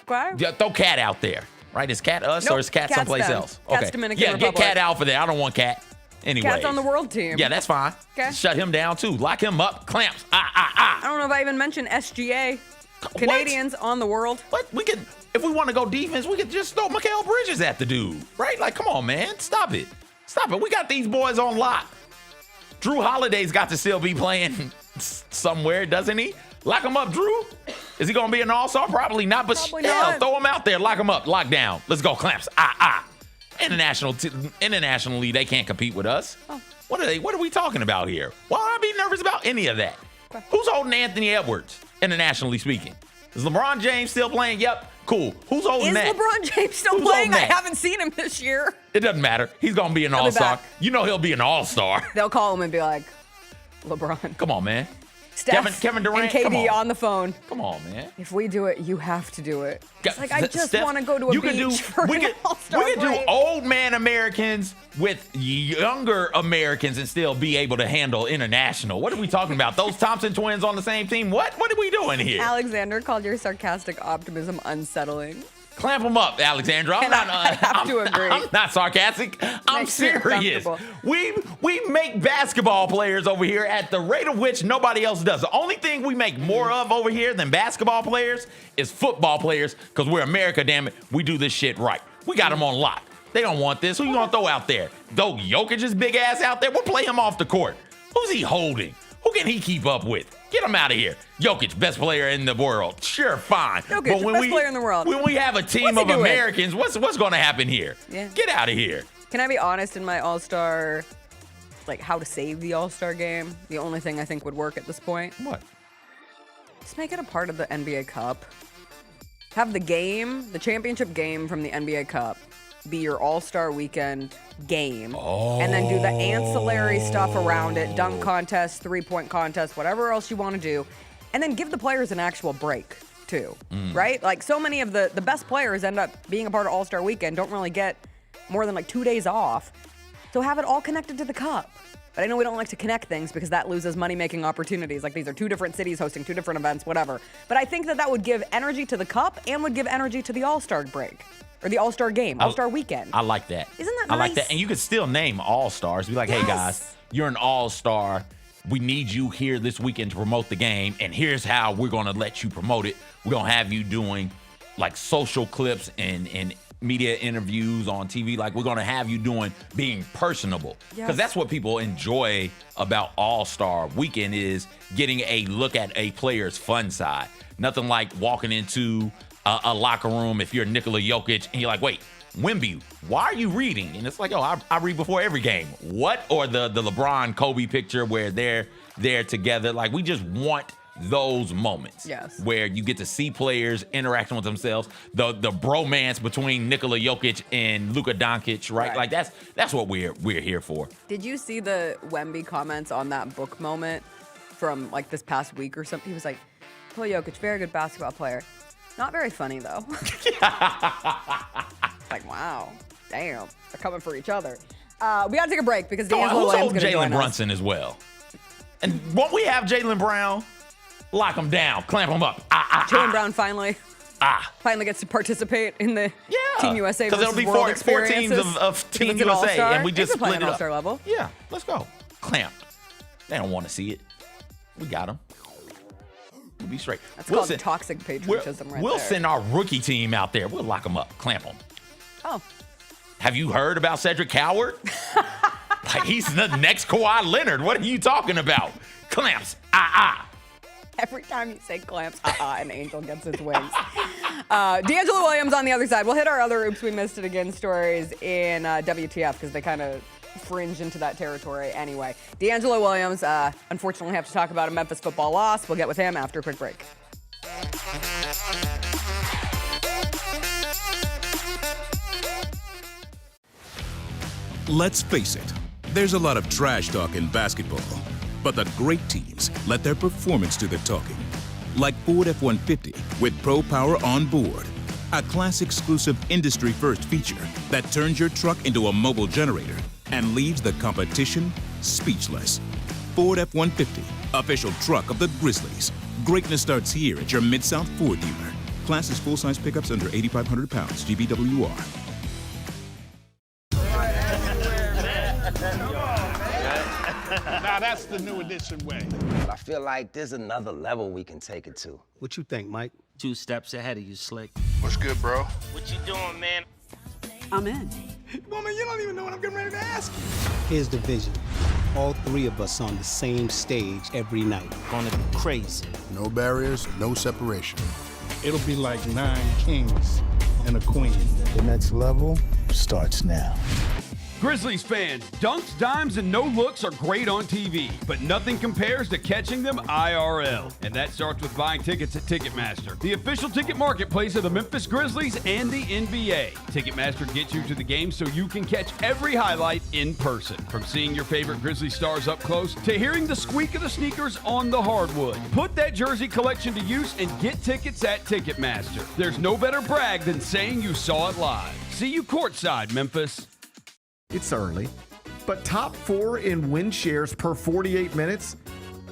Okay. Throw Cat out there. Right? Is Cat us or is Cat someplace else? Cat's Dominican Republic. Get Cat out for there. I don't want Cat. Anyway. Cat's on the world team. Yeah, that's fine. Okay. Shut him down too. Lock him up. Clamps. I don't know if I even mentioned SGA. Canadians on the world. What? We could, if we want to go defense, we could just throw Mikal Bridges at the dude. Right? Like, come on, man. Stop it. We got these boys on lock. Drew Holiday's got to still be playing somewhere, doesn't he? Lock him up, Drew. Is he going to be an all-star? Probably not, but Probably not. Throw him out there. Lock him up. Lock down. Let's go, Clamps. Internationally, they can't compete with us. Oh. What are we talking about here? Why would I be nervous about any of that? Okay. Who's holding Anthony Edwards, internationally speaking? Is LeBron James still playing? Yep. Cool. Who's holding that? Is LeBron James still playing? I haven't seen him this year. It doesn't matter. He's going to be an all-star. You know he'll be an all-star. They'll call him and be like, LeBron. Come on, man. Steph, Kevin Durant, and KD on the phone. Come on, man. If we do it, you have to do it. It's like, I just want to go to a beach for an all-star We could do break. old man Americans with younger Americans and still be able to handle international. What are we talking about? Those Thompson twins on the same team? What are we doing here? Alexander called your sarcastic optimism unsettling. Clamp them up, Alexandra. I have to agree. I'm not sarcastic. I'm serious. We make basketball players over here at the rate of which nobody else does. The only thing we make more of over here than basketball players is football players, because we're America, damn it. We do this shit right. We got them on lock. They don't want this. Who you gonna throw out there? Throw Jokic's big ass out there? We'll play him off the court. Who's he holding? Who can he keep up with? Get him out of here. Jokic, best player in the world. Sure, fine. Jokic, but best player in the world. When we have a team of Americans, what's going to happen here? Yeah. Get out of here. Can I be honest in my all-star, like how to save the all-star game? The only thing I think would work at this point. What? Just make it a part of the NBA Cup. Have the game, the championship game from the NBA Cup, be your all-star weekend game. And then do the ancillary stuff around it, dunk contest, three-point contest, whatever else you want to do. And then give the players an actual break, too, right? Like, so many of the best players end up being a part of all-star weekend, don't really get more than like 2 days off. So have it all connected to the Cup. But I know we don't like to connect things because that loses money-making opportunities. Like, these are two different cities hosting two different events, whatever. But I think that would give energy to the Cup and would give energy to the all-star break. Or the all-star game, all-star weekend. I like that. Isn't that nice? I like that. And you could still name all-stars. Be like, hey, guys, you're an all-star. We need you here this weekend to promote the game. And here's how we're going to let you promote it. We're going to have you doing, like, social clips and media interviews on TV. Like, we're going to have you being personable. Because that's what people enjoy about all-star weekend, is getting a look at a player's fun side. Nothing like walking into a locker room if you're Nikola Jokic and you're like, wait, Wemby, why are you reading? And it's like, oh, I read before every game. What? Or the LeBron Kobe picture where they're together. Like, we just want those moments where you get to see players interacting with themselves. The bromance between Nikola Jokic and Luka Doncic, right? Like, that's what we're here for. Did you see the Wemby comments on that book moment from like this past week or something? He was like, Nikola Jokic, very good basketball player. Not very funny, though. Like, wow. Damn. They're coming for each other. We got to take a break because DeAngelo Williams is going to join us. Jalen Brunson as well. And won't we have Jaylen Brown? Lock him down. Clamp him up. Jaylen Brown finally gets to participate in the Team USA versus it'll be World four experiences. teams of Team USA, and we just split it up. All-star level. Yeah, let's go. Clamp. They don't want to see it. We got them. We'll be straight. That's called toxic patriotism right there. We'll send our rookie team out there. We'll lock them up. Clamp them. Oh. Have you heard about Cedric Coward? Like, he's the next Kawhi Leonard. What are you talking about? Clamps. Every time you say clamps, an angel gets his wings. DeAngelo Williams on the other side. We'll hit our other Oops, We Missed It Again stories in WTF because they kind of fringe into that territory anyway. DeAngelo Williams, unfortunately, have to talk about a Memphis football loss. We'll get with him after a quick break. Let's face it, there's a lot of trash talk in basketball, but the great teams let their performance do the talking. Like Ford F-150 with Pro Power on board, a class-exclusive industry-first feature that turns your truck into a mobile generator and leaves the competition speechless. Ford F-150, official truck of the Grizzlies. Greatness starts here at your Mid-South Ford dealer. Class is full-size pickups under 8,500 pounds, GBWR. Now that's the new edition way. But I feel like there's another level we can take it to. What you think, Mike? 2 steps ahead of you, Slick. What's good, bro? What you doing, man? I'm in. Woman, you don't even know what I'm getting ready to ask you. Here's the vision. All 3 of us on the same stage every night. Gonna be crazy. No barriers, no separation. It'll be like 9 kings and a queen. The next level starts now. Grizzlies fans, dunks, dimes, and no-looks are great on TV, but nothing compares to catching them IRL. And that starts with buying tickets at Ticketmaster, the official ticket marketplace of the Memphis Grizzlies and the NBA. Ticketmaster gets you to the game so you can catch every highlight in person. From seeing your favorite Grizzly stars up close to hearing the squeak of the sneakers on the hardwood. Put that jersey collection to use and get tickets at Ticketmaster. There's no better brag than saying you saw it live. See you courtside, Memphis. It's early, but top 4 in win shares per 48 minutes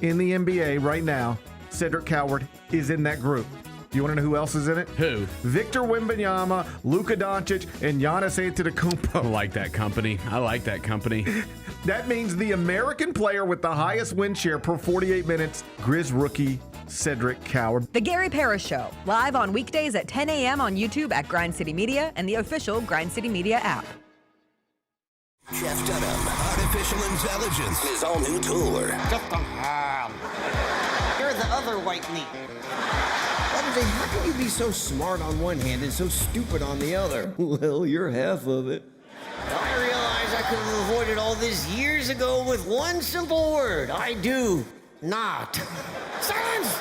in the NBA right now. Cedric Coward is in that group. You want to know who else is in it? Who? Victor Wembanyama, Luka Doncic, and Giannis Antetokounmpo. I like that company. That means the American player with the highest win share per 48 minutes, Grizz rookie Cedric Coward. The Gary Parrish Show, live on weekdays at 10 a.m. on YouTube at Grind City Media and the official Grind City Media app. Jeff Dunham, artificial intelligence, his all-new tour. Just a ham. You're the other white meat. How can you be so smart on one hand and so stupid on the other? Well, you're half of it. I realize I could have avoided all this years ago with one simple word. I do not. Silence!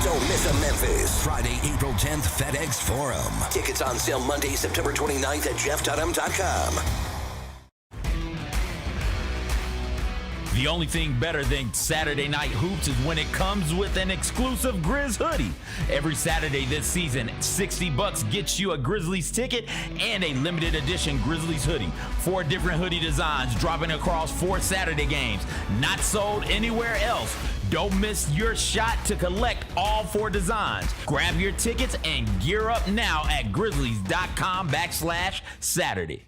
Don't miss a Memphis. Friday, April 10th, FedEx Forum. Tickets on sale Monday, September 29th at jeffdunham.com. The only thing better than Saturday Night Hoops is when it comes with an exclusive Grizz hoodie. Every Saturday this season, $60 gets you a Grizzlies ticket and a limited edition Grizzlies hoodie. 4 different hoodie designs dropping across 4 Saturday games. Not sold anywhere else. Don't miss your shot to collect all 4 designs. Grab your tickets and gear up now at grizzlies.com/Saturday.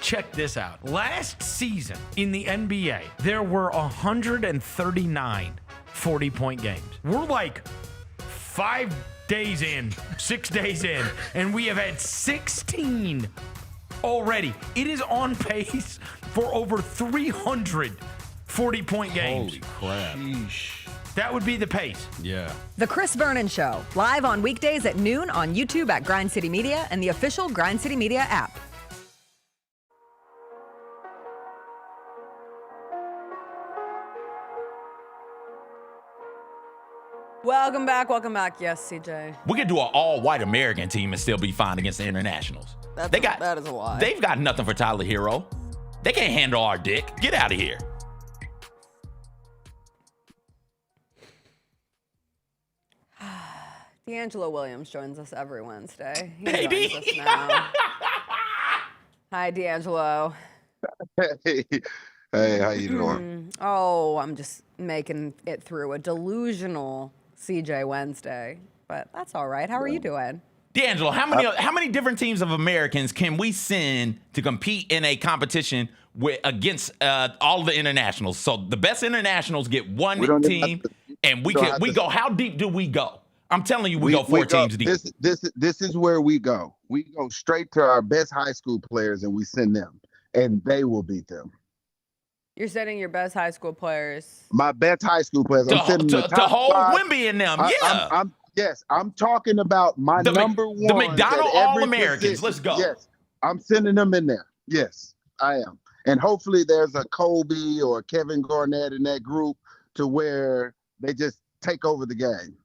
Check this out. Last season in the NBA, there were 139 40-point games. We're like 5 days in, 6 days in, and we have had 16 already. It is on pace for over 300 40-point games. Holy crap. Sheesh. That would be the pace. Yeah. The Chris Vernon Show, live on weekdays at noon on YouTube at Grind City Media and the official Grind City Media app. Welcome back. Yes, CJ. We could do an all-white American team and still be fine against the internationals. That is a lie. They've got nothing for Tyler Hero. They can't handle our dick. Get out of here. DeAngelo Williams joins us every Wednesday. He Baby. joins us now. Hi, DeAngelo. Hey, how you doing? Oh, I'm just making it through a delusional CJ Wednesday, but that's all right. How are you doing? DeAngelo, how many different teams of Americans can we send to compete in a competition against all the internationals? So the best internationals get one team, and we go. How deep do we go? I'm telling you, we go 4 teams deep. This is where we go. We go straight to our best high school players, and we send them, and they will beat them. You're sending your best high school players. My best high school players. I'm sending to hold Wemby in them. Yeah. I'm talking about my number one. The McDonald All-Americans. Let's go. Yes, I'm sending them in there. Yes, I am. And hopefully there's a Kobe or Kevin Garnett in that group to where they just take over the game.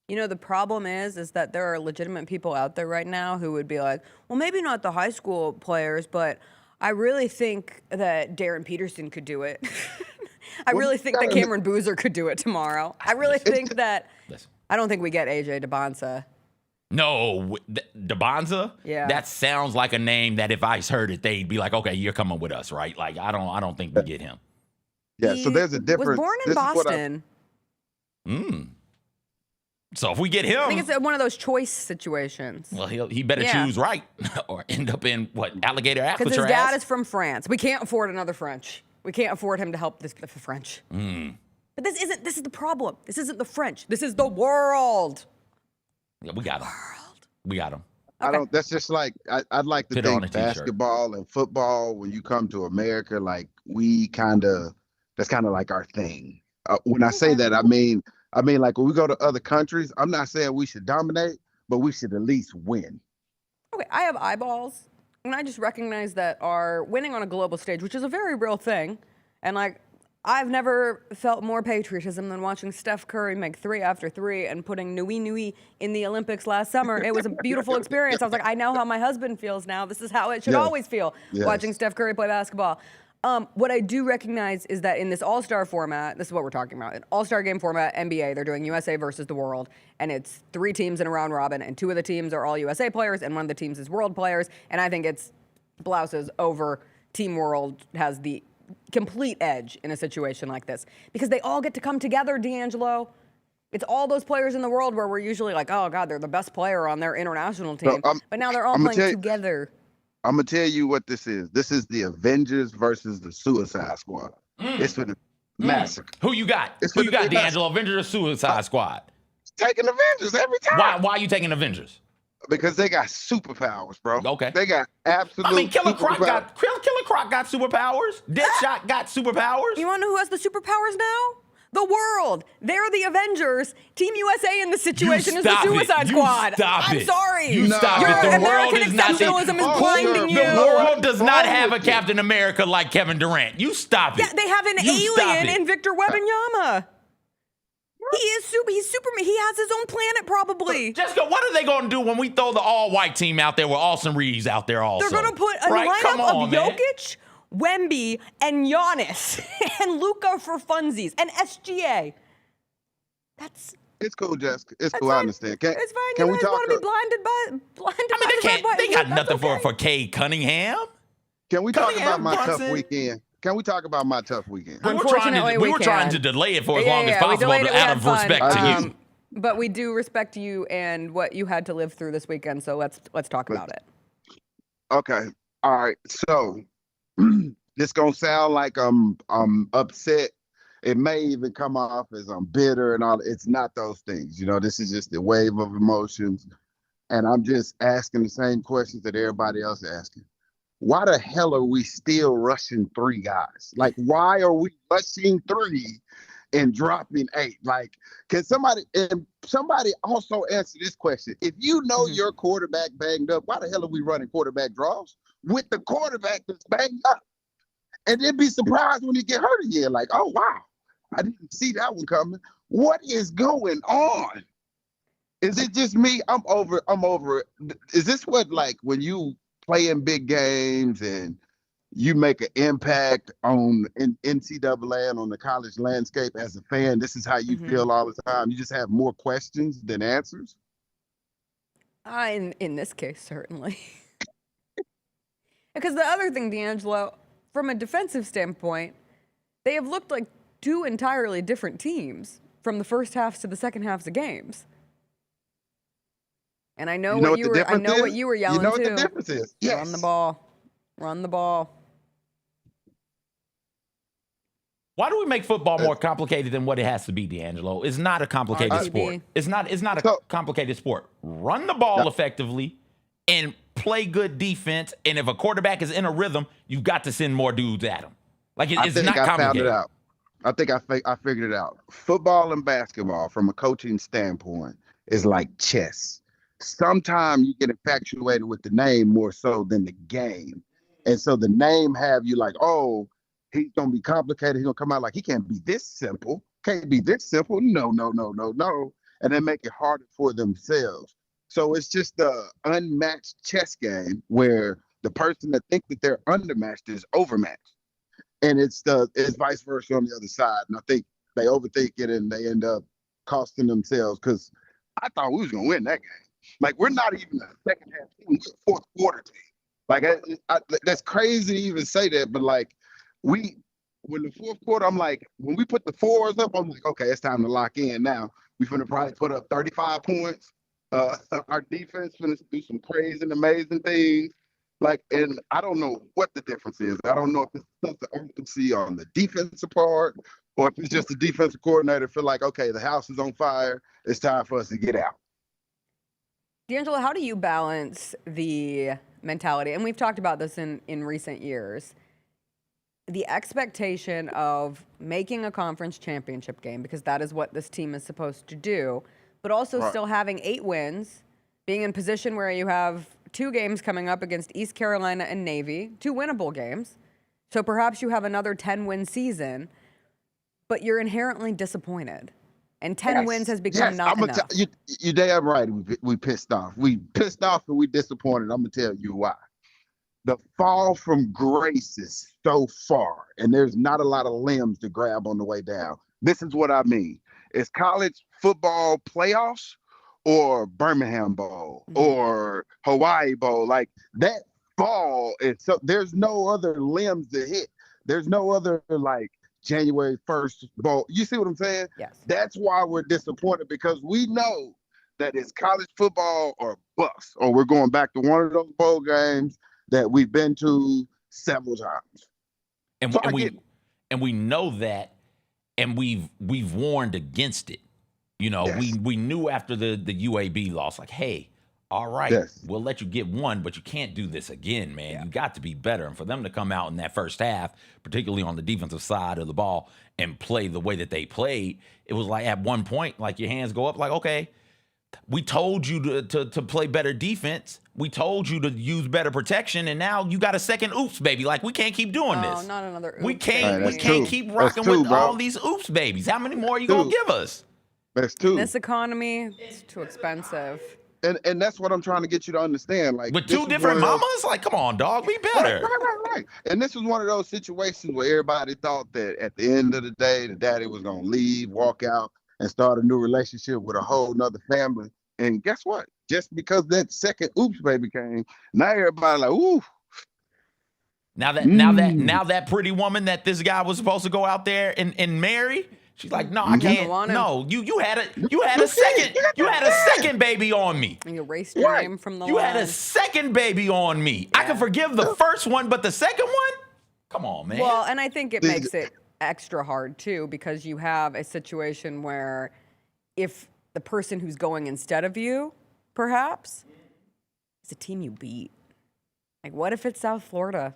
You know, the problem is that there are legitimate people out there right now who would be like, well, maybe not the high school players, but I really think that Darren Peterson could do it. I really think that Cameron Boozer could do it tomorrow. I really think that I don't think we get AJ DeBonza. No, DeBonza? Yeah. That sounds like a name that if I heard it, they'd be like, okay, you're coming with us, right? Like, I don't think we get him. Yeah, so there's a difference. Was born in Boston. So if we get him, I think it's one of those choice situations. Well, he better choose right or end up in alligator Alcatraz. Because his dad is from France. We can't afford another French. We can't afford him to help the French. But this is the problem. This isn't the French. This is the world. Yeah, we got him. We got him. Okay. That's just like I'd like to think basketball and football. When you come to America, like that's kind of like our thing. When I say that, I mean like when we go to other countries, I'm not saying we should dominate, but we should at least win. Okay, I have eyeballs, and I just recognize that our winning on a global stage, which is a very real thing, and like, I've never felt more patriotism than watching Steph Curry make 3 after 3 and putting Nui Nui in the Olympics last summer. It was a beautiful experience. I was like, I know how my husband feels now. This is how it should always feel, watching Steph Curry play basketball. What I do recognize is that in this all-star format, this is what we're talking about, an all-star game format, NBA, they're doing USA versus the world, and it's 3 teams in a round robin, and 2 of the teams are all USA players, and 1 of the teams is world players, and I think it's blouses over Team World has the complete edge in a situation like this because they all get to come together, DeAngelo. It's all those players in the world where we're usually like, oh God, they're the best player on their international team, but now they're all playing together. I'm gonna tell you what this is. This is the Avengers versus the Suicide Squad. It's for the massacre. Who you got? Who you got, DeAngelo? Avengers or Suicide Squad? Taking Avengers every time. Why are you taking Avengers? Because they got superpowers, bro. Okay. They got absolute. I mean, Killer Croc got superpowers. Deadshot got superpowers. You want to know who has the superpowers now? The world. They're the Avengers. Team USA in this situation is the Suicide Squad. I'm sorry. You stop it. The world American is not exceptionalism is blinding you. The world does not have a Captain America like Kevin Durant. You stop it. Yeah, they have an alien in Victor Wembanyama. He's Superman. He has his own planet, probably. Jessica, what are they going to do when we throw the all-white team out there with Austin Reeves out there also? They're going to put a lineup of Jokic, Wemby, and Giannis, and Luka for funsies, and SGA. It's cool, Jessica. It's cool. I understand. It's fine. Can we talk? Want to be blinded by? They got nothing for Cade Cunningham. Can we talk about my tough weekend? Can we talk about my tough weekend? We were trying to delay it for as long as possible out of respect to you. But we do respect you and what you had to live through this weekend, so let's talk about it. Okay. All right. So this gonna sound like I'm upset. It may even come off as I'm bitter and all. It's not those things. You know, this is just a wave of emotions. And I'm just asking the same questions that everybody else is asking. Why the hell are we still rushing 3 guys? Like, why are we rushing 3 and dropping 8? Like, can somebody also answer this question? If you know your quarterback banged up, why the hell are we running quarterback draws with the quarterback that's banged up? And then be surprised when he get hurt again. Like, oh, wow, I didn't see that one coming. What is going on? Is it just me? I'm over it. Is this what, like, when you play in big games and you make an impact on NCAA and on the college landscape as a fan, this is how you feel all the time? You just have more questions than answers? In this case, certainly. Because the other thing, DeAngelo, from a defensive standpoint, they have looked like 2 entirely different teams from the first halves to the second halves of games. And I know what you were yelling too. You know what the difference is? Yes. Run the ball. Run the ball. Why do we make football more complicated than what it has to be, DeAngelo? It's not a complicated sport. It's not a complicated sport. Run the ball effectively and play good defense. And if a quarterback is in a rhythm, you've got to send more dudes at him. Like, it's not complicated. Found it out. I think I figured it out. Football and basketball, from a coaching standpoint, is like chess. Sometimes you get infatuated with the name more so than the game. And so the name have you like, oh, he's going to be complicated. He's going to come out like, he can't be this simple. Can't be this simple. No. And then make it harder for themselves. So it's just the unmatched chess game where the person that thinks that they're undermatched is overmatched. And it's vice versa on the other side. And I think they overthink it and they end up costing themselves, because I thought we was going to win that game. Like, we're not even a second half team, we're a fourth quarter team. Like, that's crazy to even say that, but like, when the fourth quarter, I'm like, when we put the 4s up, I'm like, okay, it's time to lock in now. We're going to probably put up 35 points. Our defense going to do some crazy and amazing things. Like, and I don't know what the difference is. I don't know if it's something urgency on the defensive part, or if it's just the defensive coordinator feel like, okay, the house is on fire. It's time for us to get out. DeAngelo, how do you balance the mentality? And we've talked about this in recent years. The expectation of making a conference championship game, because that is what this team is supposed to do, but also still having 8 wins, being in position where you have 2 games coming up against East Carolina and Navy, 2 winnable games. So perhaps you have another 10-win season, but you're inherently disappointed. And 10 wins has become not enough. You damn right. We pissed off. We pissed off and we disappointed. I'm gonna tell you why. The fall from grace is so far, and there's not a lot of limbs to grab on the way down. This is what I mean. It's college football playoffs or Birmingham Bowl or Hawaii Bowl. Like that fall is so there's no other limbs to hit. There's no other like January 1st bowl. You see what I'm saying? Yes. That's why we're disappointed, because we know that it's college football or bust, or we're going back to one of those bowl games that we've been to several times. And we know that, and we've warned against it. You know, we knew after the UAB loss, like, hey, all right, we'll let you get one, but you can't do this again, man. Yeah. You got to be better. And for them to come out in that first half, particularly on the defensive side of the ball, and play the way that they played, it was like at one point, like your hands go up, like, okay, we told you to play better defense. We told you to use better protection, and now you got a second oops, baby. Like, we can't keep doing this. Oh, not another oops. We can't keep rocking with all these oops babies. How many more are you going to give us? That's 2. In this economy, it's too expensive. And that's what I'm trying to get you to understand. Like, with 2 different mamas? Like, come on, dog. Be better. Right. And this was one of those situations where everybody thought that at the end of the day, the daddy was going to leave, walk out, and start a new relationship with a whole nother family. And guess what? Just because that second oops baby came, now everybody like, ooh. Now that pretty woman that this guy was supposed to go out there and marry, she's like, no, I can't. No, you had a second baby on me. And you erased your name from the You had a second baby on me. Yeah. I can forgive the first one, but the second one? Come on, man. Well, and I think it makes it extra hard too, because you have a situation where if the person who's going instead of you, perhaps, is a team you beat. Like, what if it's South Florida?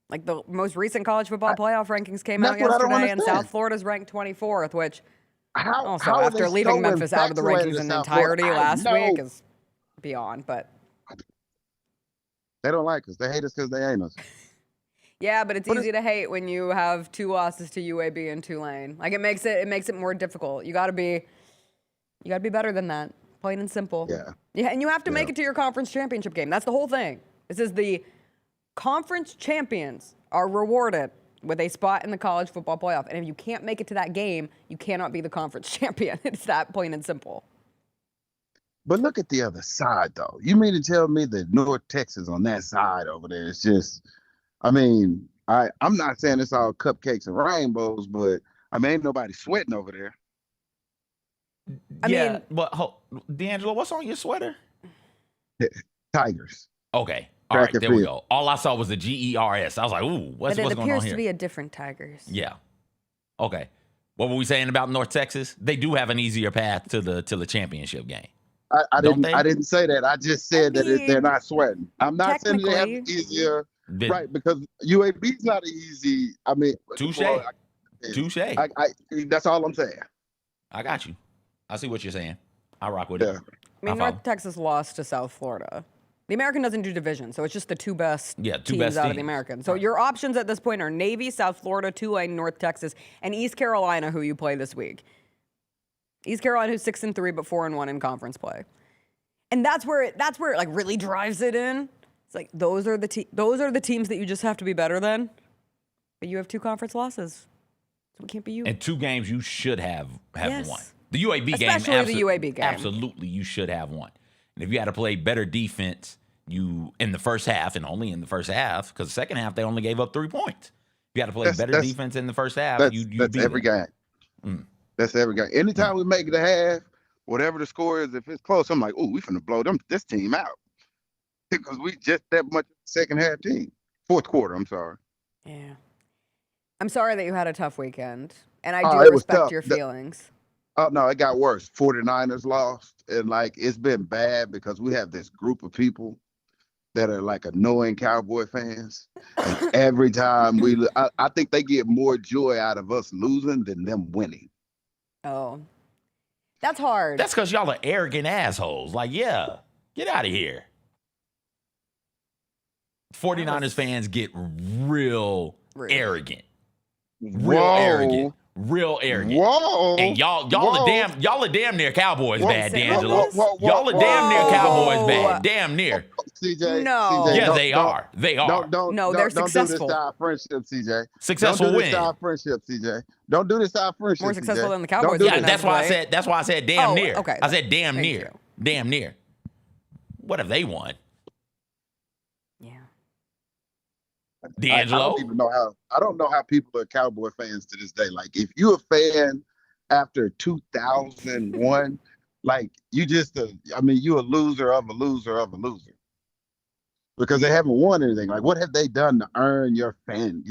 Like, the most recent college football playoff rankings came out yesterday, and South Florida's ranked 24th, which also, after leaving Memphis out of the rankings in entirety last week, is beyond. But they don't like us. They hate us because they ain't us. Yeah, but it's easy to hate when you have 2 losses to UAB and Tulane. Like, it makes it more difficult. You got to be better than that, plain and simple. Yeah, and you have to make it to your conference championship game. That's the whole thing. This is the conference champions are rewarded with a spot in the college football playoff. And if you can't make it to that game, you cannot be the conference champion. It's that plain and simple. But look at the other side, though. You mean to tell me that North Texas on that side over there is just, I mean, I'm not saying it's all cupcakes and rainbows, but I mean, ain't nobody sweating over there. I mean, but DeAngelo, what's on your sweater? Tigers. Okay. All right, there we go. All I saw was the GERS. I was like, ooh, what's going on here? But it appears to be a different Tigers. Yeah. Okay. What were we saying about North Texas? They do have an easier path to the championship game. I didn't say that. I just said that they're not sweating. I'm not saying they have it easier, right? Because UAB's not easy. I mean, touche. That's all I'm saying. I got you. I see what you're saying. I rock with it. I mean, North Texas lost to South Florida. The American doesn't do division, so it's just the two best teams out of the American. So your options at this point are Navy, South Florida, Tulane, North Texas, and East Carolina, who you play this week. East Carolina, who's 6-3 but 4-1 in conference play, and that's where it like really drives it in. It's like those are the teams that you just have to be better than, but you have 2 conference losses, so it can't be you. And 2 games you should have won. The UAB Especially game, the UAB game, absolutely you should have won. And if you had to play better defense, in the first half, and only in the first half, because the second half they only gave up 3 points. If you had to play better defense in the first half, that's beat every game. That's every game. Anytime we make it a half, whatever the score is, if it's close, I'm like, oh, we finna blow this team out. Because we just that much second half team. Fourth quarter, I'm sorry. Yeah. I'm sorry that you had a tough weekend. And I do respect your feelings. Oh, no, it got worse. 49ers lost. And, it's been bad because we have this group of people that are, annoying Cowboy fans. And every time I think they get more joy out of us losing than them winning. Oh. That's hard. That's because y'all are arrogant assholes. Get out of here. 49ers fans get real arrogant. Whoa. Real arrogant. Whoa. And y'all are damn near Cowboys bad, DeAngelo. Whoa. Y'all are damn near Cowboys bad. Damn near. CJ. No. CJ, Yeah, they are. They are. No, they're successful. Don't do this to our friendship, CJ. Successful Don't do this win. to our friendship, CJ. Don't do this to our friendship. More successful CJ. than the Cowboys. Yeah, that's why I said damn near. Okay. I said damn Thank near. you. Damn near. What have they won? Yeah. DeAngelo? I don't know how people are Cowboy fans to this day. Like, if you're a fan after 2001, like, you're a loser of a loser of a loser. Because they haven't won anything. Like, what have they done to earn your fan?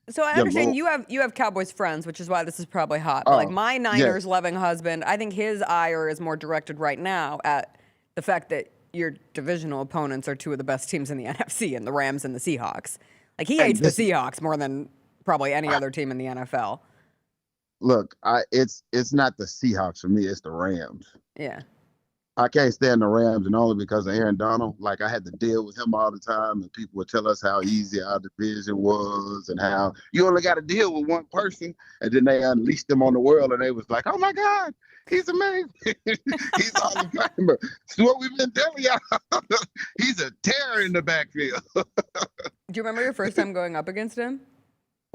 So I understand you have Cowboys friends, which is why this is probably hot. But like my Niners loving husband, I think his ire is more directed right now at the fact that your divisional opponents are two of the best teams in the NFC, and the Rams and the Seahawks. Like, he hates the Seahawks more than probably any other team in the NFL. Look, it's not the Seahawks for me, it's the Rams. Yeah. I can't stand the Rams, and only because of Aaron Donald. Like, I had to deal with him all the time, and people would tell us how easy our division was and how you only got to deal with one person, and then they unleashed him on the world, and they was like, oh, my God, he's amazing. He's all the famer. It's what we've been telling y'all. He's a terror in the backfield. Do you remember your first time going up against him?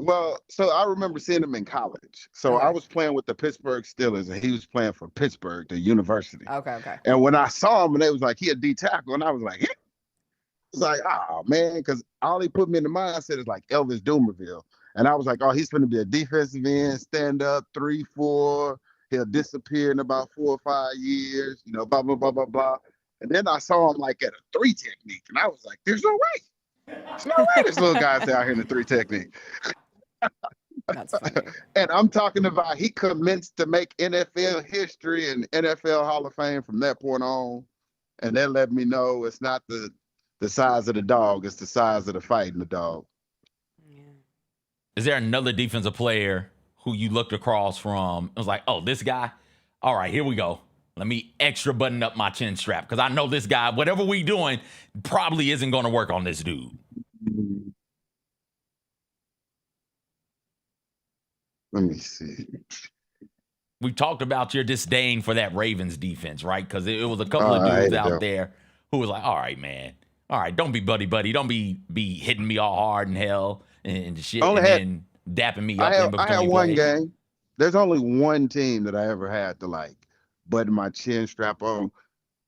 Well, so I remember seeing him in college. So I was playing with the Pittsburgh Steelers, and he was playing for Pittsburgh, the university. Okay. And when I saw him, and they was like, he a D tackle, and I was like, it's like, oh, man, because all he put me in the mindset is like Elvis Dumerville. And I was like, oh, he's going to be a defensive end, stand up, 3-4. He'll disappear in about 4 or 5 years, blah, blah, blah, blah, blah. And then I saw him like at a 3 technique, and I was like, there's no way. There's no way this little guy's out here in the 3 technique. That's funny. And I'm talking about he commenced to make NFL history and NFL Hall of Fame from that point on. And that let me know it's not the size of the dog, it's the size of the fight in the dog. Yeah. Is there another defensive player who you looked across from and was like, oh, this guy? All right, here we go. Let me extra button up my chin strap because I know this guy, whatever we doing, probably isn't going to work on this dude. Let me see. We talked about your disdain for that Ravens defense, right? Because it was a couple of dudes out there who was like, all right, man. All right, don't be buddy-buddy. Don't be hitting me all hard in hell and shit and dapping me up in between I had one plays. game. There's only one team that I ever had to, like, button my chin strap on.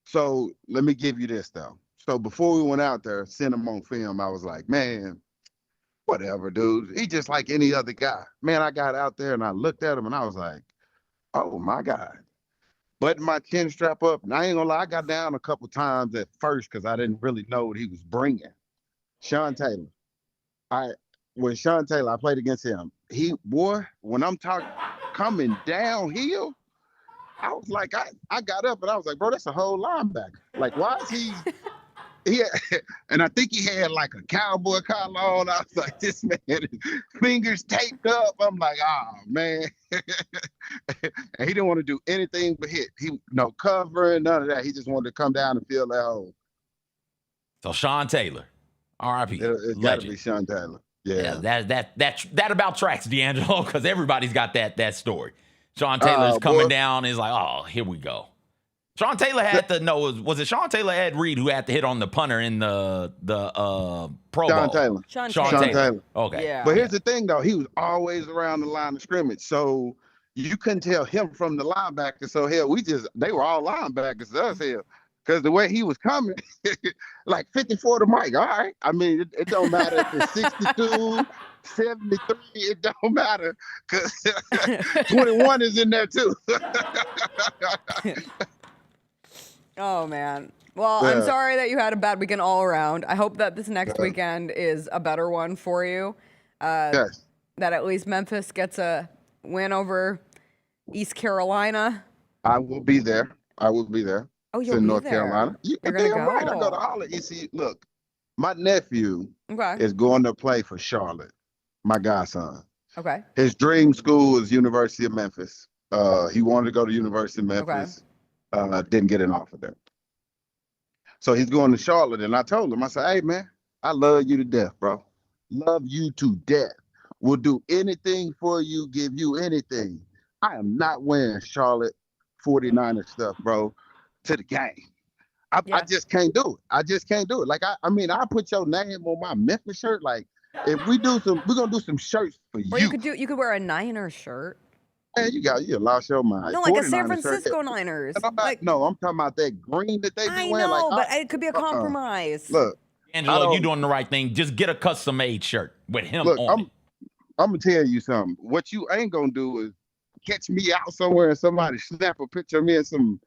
So let me give you this, though. So before we went out there, sent him on film, I was like, man, whatever, dude. He just like any other guy. Man, I got out there and I looked at him and I was like, oh, my God. Button my chin strap up. And I ain't gonna lie, I got down a couple times at first because I didn't really know what he was bringing. Sean Taylor. When Sean Taylor, I played against him. When I'm coming downhill, I was like, I got up and I was like, bro, that's a whole linebacker. Like, why is he? And I think he had like a cowboy collar on. I was like, this man, fingers taped up. I'm like, oh, man. And he didn't want to do anything but hit. No covering, none of that. He just wanted to come down and fill that hole. So Sean Taylor, R.I.P. It's got to be Sean Taylor. Yeah. That about tracks, DeAngelo, because everybody's got that story. Sean Taylor's coming down and is like, oh, here we go. Sean Taylor had was it Sean Taylor, Ed Reed, who had to hit on the punter in the Pro Bowl? Taylor. Sean Taylor. Okay. Yeah. But here's the thing, though. He was always around the line of scrimmage. So you couldn't tell him from the linebacker. So, hell, they were all linebackers to us here. Because the way he was coming, like 54 to Mike, all right. I mean, it don't matter if it's 62, 73, it don't matter. Because 21 is in there, too. Oh, man. Well, I'm sorry that you had a bad weekend all around. I hope that this next weekend is a better one for you. Yes. That at least Memphis gets a win over East Carolina. I will be there. Oh, you'll in be North there. Carolina. You're gonna go. Right. I go to all of ECU. Look, my nephew is going to play for Charlotte, my godson. Okay. His dream school is University of Memphis. He wanted to go to University of Memphis. Didn't get an offer there. So he's going to Charlotte. And I told him, I said, hey, man, I love you to death, bro. Love you to death. Will do anything for you, give you anything. I am not wearing Charlotte 49er stuff, bro, to the game. I just can't do it. I just can't do it. Like, I mean, I put your name on my Memphis shirt. Like, if we're gonna do some shirts for Or you. you could wear a Niner shirt. Man, you lost your mind. No, like a San 49er Francisco shirt. Niners. I'm talking about that green that they be I wearing. know, Like, but it could be a compromise. Look, Angelo, you're doing the right thing. Just get a custom-made shirt with him on it. I'm gonna tell you something. What you ain't gonna do is catch me out somewhere and somebody snap a picture of me in some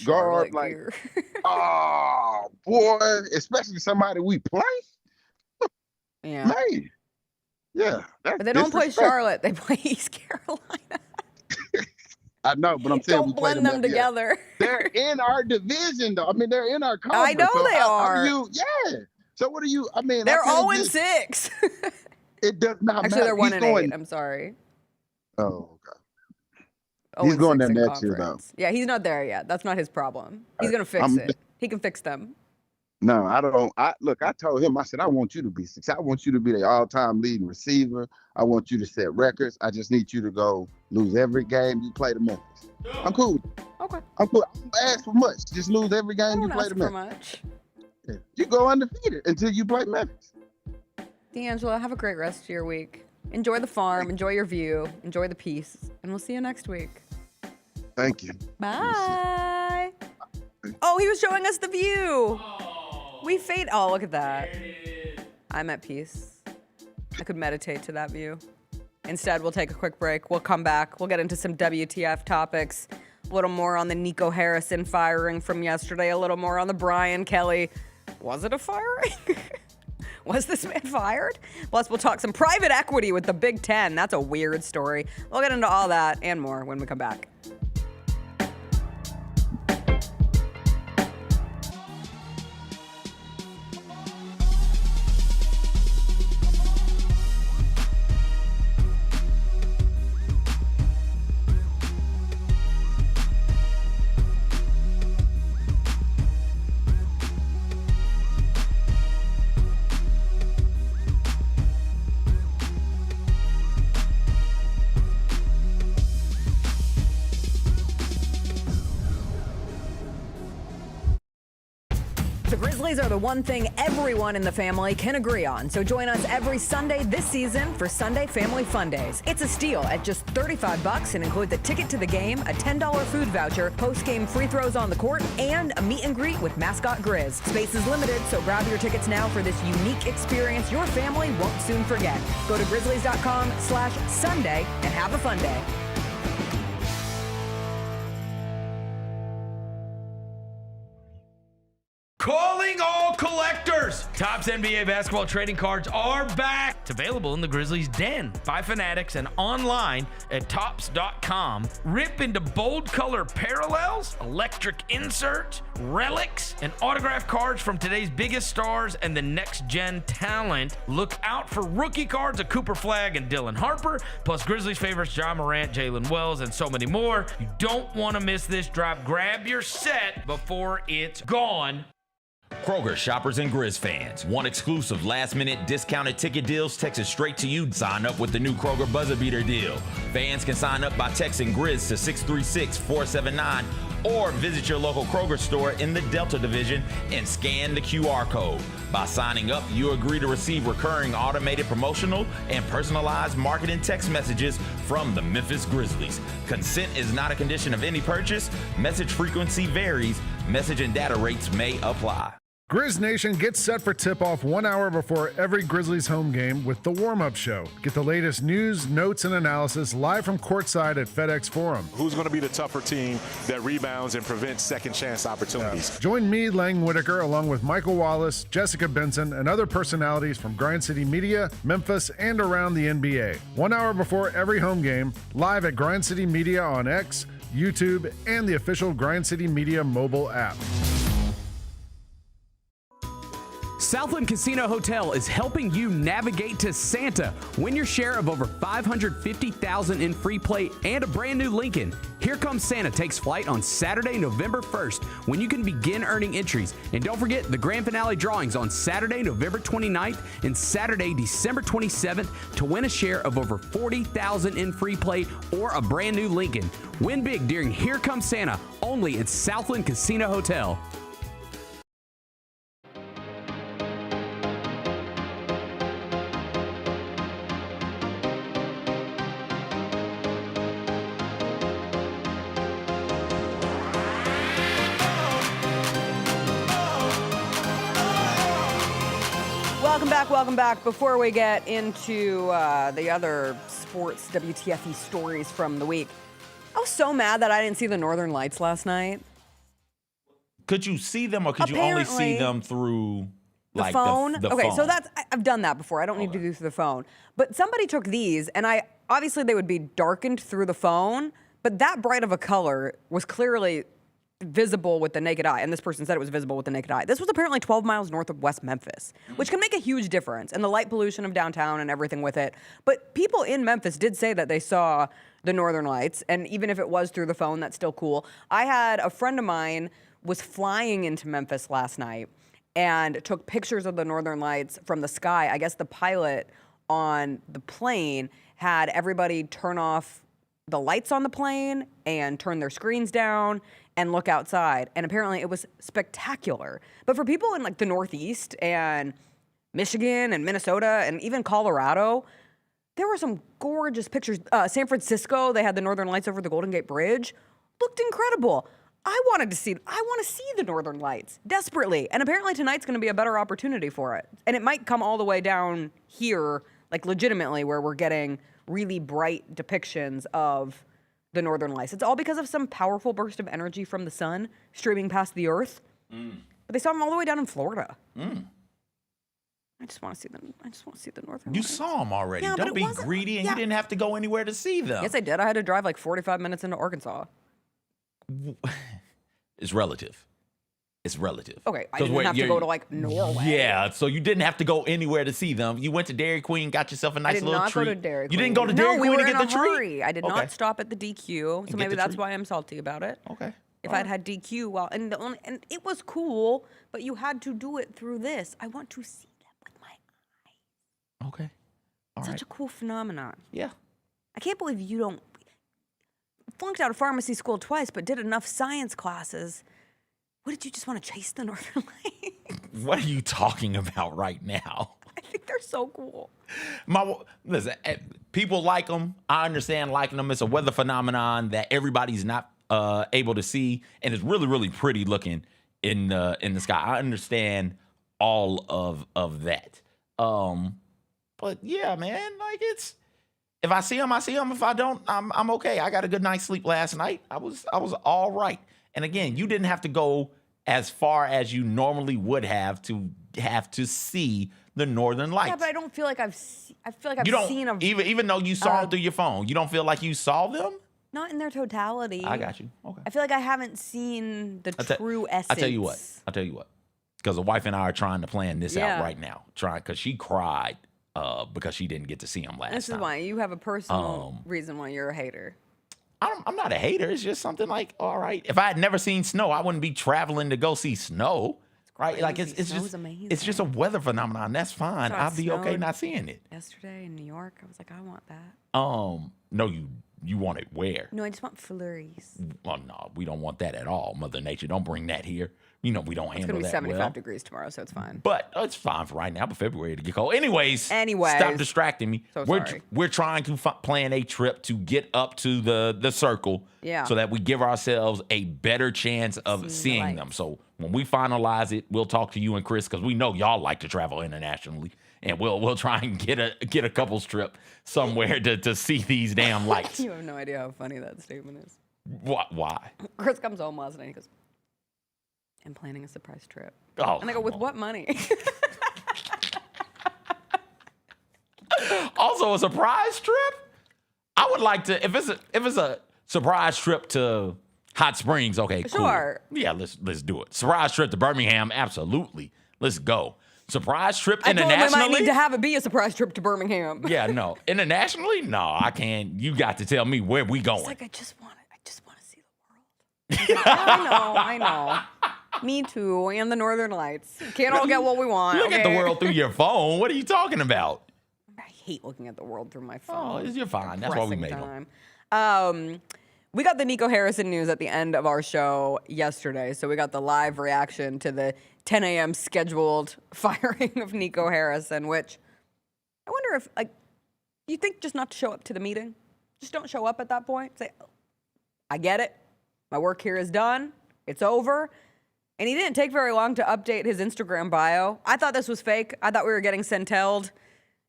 guard, like, oh boy, especially somebody we play. Yeah. Man. Yeah. But they don't play Charlotte. They play East Carolina. I know, but I'm saying Don't we play blend them together. They're in our division, though. I mean, they're in our conference. I know they are. So what are you? I mean, They're 0-6. It does not Actually, matter. they're 1-8. I'm sorry. Oh, okay. He's going there next year, though. Yeah, he's not there yet. That's not his problem. He's gonna fix it. He can fix them. No, I don't. I told him, I said, I want you to be successful. I want you to be the all-time leading receiver. I want you to set records. I just need you to go lose every game you play to Memphis. I'm cool. Okay. I'm cool. I don't ask for much. Just lose every game you play to Memphis. Much. Yeah. You go undefeated until you play Memphis. DeAngelo, have a great rest of your week. Enjoy the farm. Enjoy your view. Enjoy the peace. And we'll see you next week. Thank you. Bye. Oh, he was showing us the view. We fade. Oh, look at that. I'm at peace. I could meditate to that view. Instead, we'll take a quick break. We'll come back. We'll get into some WTF topics. A little more on the Nico Harrison firing from yesterday. A little more on the Brian Kelly. Was it a firing? Was this man fired? Plus, we'll talk some private equity with the Big Ten. That's a weird story. We'll get into all that and more when we come back. The Grizzlies are the one thing everyone in the family can agree on. So join us every Sunday this season for Sunday Family Fun Days. It's a steal at just $35 and includes a ticket to the game, a $10 food voucher, post-game free throws on the court, and a meet and greet with mascot Grizz. Space is limited, so grab your tickets now for this unique experience your family won't soon forget. Go to grizzlies.com/Sunday and have a fun day. Calling all collectors! Topps NBA basketball trading cards are back. It's available in the Grizzlies Den by Fanatics and online at Topps.com. Rip into bold color parallels, electric inserts, relics, and autograph cards from today's biggest stars and the next gen talent. Look out for rookie cards of Cooper Flagg and Dylan Harper, plus Grizzlies favorites John Morant, Jalen Wells, and so many more. You don't want to miss this drop. Grab your set before it's gone. Kroger shoppers and Grizz fans. Want exclusive last-minute discounted ticket deals texted straight to you? Sign up with the new Kroger Buzzer Beater deal. Fans can sign up by texting Grizz to 636-479 or visit your local Kroger store in the Delta Division and scan the QR code. By signing up, you agree to receive recurring automated promotional and personalized marketing text messages from the Memphis Grizzlies. Consent is not a condition of any purchase. Message frequency varies. Message and data rates may apply. Grizz Nation gets set for tip-off 1 hour before every Grizzlies home game with the warm-up show. Get the latest news, notes, and analysis live from courtside at FedEx Forum. Who's going to be the tougher team that rebounds and prevents second-chance opportunities? Join me, Lang Whitaker, along with Michael Wallace, Jessica Benson, and other personalities from Grind City Media, Memphis, and around the NBA. 1 hour before every home game, live at Grind City Media on X, YouTube, and the official Grind City Media mobile app. Southland Casino Hotel is helping you navigate to Santa. Win your share of over $550,000 in free play and a brand new Lincoln. Here Comes Santa takes flight on Saturday, November 1st, when you can begin earning entries. And don't forget the grand finale drawings on Saturday, November 29th and Saturday, December 27th to win a share of over $40,000 in free play or a brand new Lincoln. Win big during Here Comes Santa, only at Southland Casino Hotel. Welcome back. Before we get into the other sports WTF stories from the week, I was so mad that I didn't see the Northern Lights last night. Could you see them, or could you only see them through the phone? The okay, phone? so I've done that before. I don't need to do through the phone. But somebody took these, and obviously they would be darkened through the phone, but that bright of a color was clearly visible with the naked eye, and this person said it was visible with the naked eye. This was apparently 12 miles north of West Memphis, which can make a huge difference, and the light pollution of downtown and everything with it. But people in Memphis did say that they saw the Northern Lights, and even if it was through the phone, that's still cool. I had a friend of mine was flying into Memphis last night and took pictures of the Northern Lights from the sky. I guess the pilot on the plane had everybody turn off the lights on the plane and turn their screens down and look outside. And apparently it was spectacular. But for people in like the Northeast and Michigan and Minnesota and even Colorado, there were some gorgeous pictures. San Francisco, they had the Northern Lights over the Golden Gate Bridge. Looked incredible. I want to see the Northern Lights desperately. And apparently tonight's going to be a better opportunity for it. And it might come all the way down here, like legitimately, where we're getting really bright depictions of the Northern Lights. It's all because of some powerful burst of energy from the sun streaming past the earth. But they saw them all the way down in Florida. I just want to see the Northern Lights. You saw them already. Yeah, Don't be greedy, and you didn't have to go anywhere to see them. Yes, I did. I had to drive like 45 minutes into Arkansas. It's relative. It's relative. Okay, I didn't have to go to like Norway. Yeah, so you didn't have to go anywhere to see them. You went to Dairy Queen, got yourself a nice little treat. I did not go to Dairy Queen. You didn't go to Dairy Queen to get the treat? No, we were in a hurry. I did not stop at the DQ, so maybe that's why I'm salty about it. Okay. If I'd had DQ, and it was cool, but you had to do it through this. I want to see them with my eyes. Okay. Such a cool phenomenon. Yeah. I can't believe you don't flunked out of pharmacy school twice, but did enough science classes. What, did you just want to chase the Northern Lights? What are you talking about right now? I think they're so cool. Listen, people like them. I understand liking them. It's a weather phenomenon that everybody's not able to see, and it's really, really pretty looking in the sky. I understand all of that. But yeah, man, like it's. If I see them, I see them. If I don't, I'm okay. I got a good night's sleep last night. I was all right. And again, you didn't have to go as far as you normally would have to see the Northern Lights. Yeah, but I don't feel like I've seen them. Even though you saw them through your phone, you don't feel like you saw them? Not in their totality. I got you. Okay. I feel like I haven't seen the true essence. I'll tell you what. Because the wife and I are trying to plan this out right now. Because she cried because she didn't get to see him last time. This is why you have a personal reason why you're a hater. I'm not a hater. It's just something like, all right. If I had never seen snow, I wouldn't be traveling to go see snow. Right? Like it's just a weather phenomenon. That's fine. I'll be okay not seeing it. Yesterday in New York, I was like, I want that. No, you want it where? No, I just want flurries. Well, no, we don't want that at all. Mother Nature, don't bring that here. You know we don't handle that well. It's going to be 75 degrees tomorrow, so it's fine. But it's fine for right now, but February to get cold. Anyways. Stop distracting me. So sorry. We're trying to plan a trip to get up to the circle so that we give ourselves a better chance of seeing them. So when we finalize it, we'll talk to you and Chris because we know y'all like to travel internationally. And we'll try and get a couples trip somewhere to see these damn lights. You have no idea how funny that statement is. Why? Chris comes home last night and he goes, I'm planning a surprise trip. Oh, and I go, with what money? Also, a surprise trip? I would like to, if it's a surprise trip to Hot Springs, okay, cool. Sure. Yeah, let's do it. Surprise trip to Birmingham, absolutely. Let's go. Surprise trip I told him internationally? I might need to have it be a surprise trip to Birmingham. Yeah, no. Internationally? No, I can't. You got to tell me where we going. It's like, I just want to see the world. Like, yeah, I know. Me too, and the Northern Lights. Can't all get what we want. Look at the world through your phone. What are you talking about? I hate looking at the world through my phone. Oh, you're fine. That's why we made them. We got the Nico Harrison news at the end of our show yesterday, so we got the live reaction to the 10 a.m. scheduled firing of Nico Harrison, which I wonder if, like, you think just not to show up to the meeting? Just don't show up at that point? Say, I get it. My work here is done. It's over. And he didn't take very long to update his Instagram bio. I thought this was fake. I thought we were getting centelled.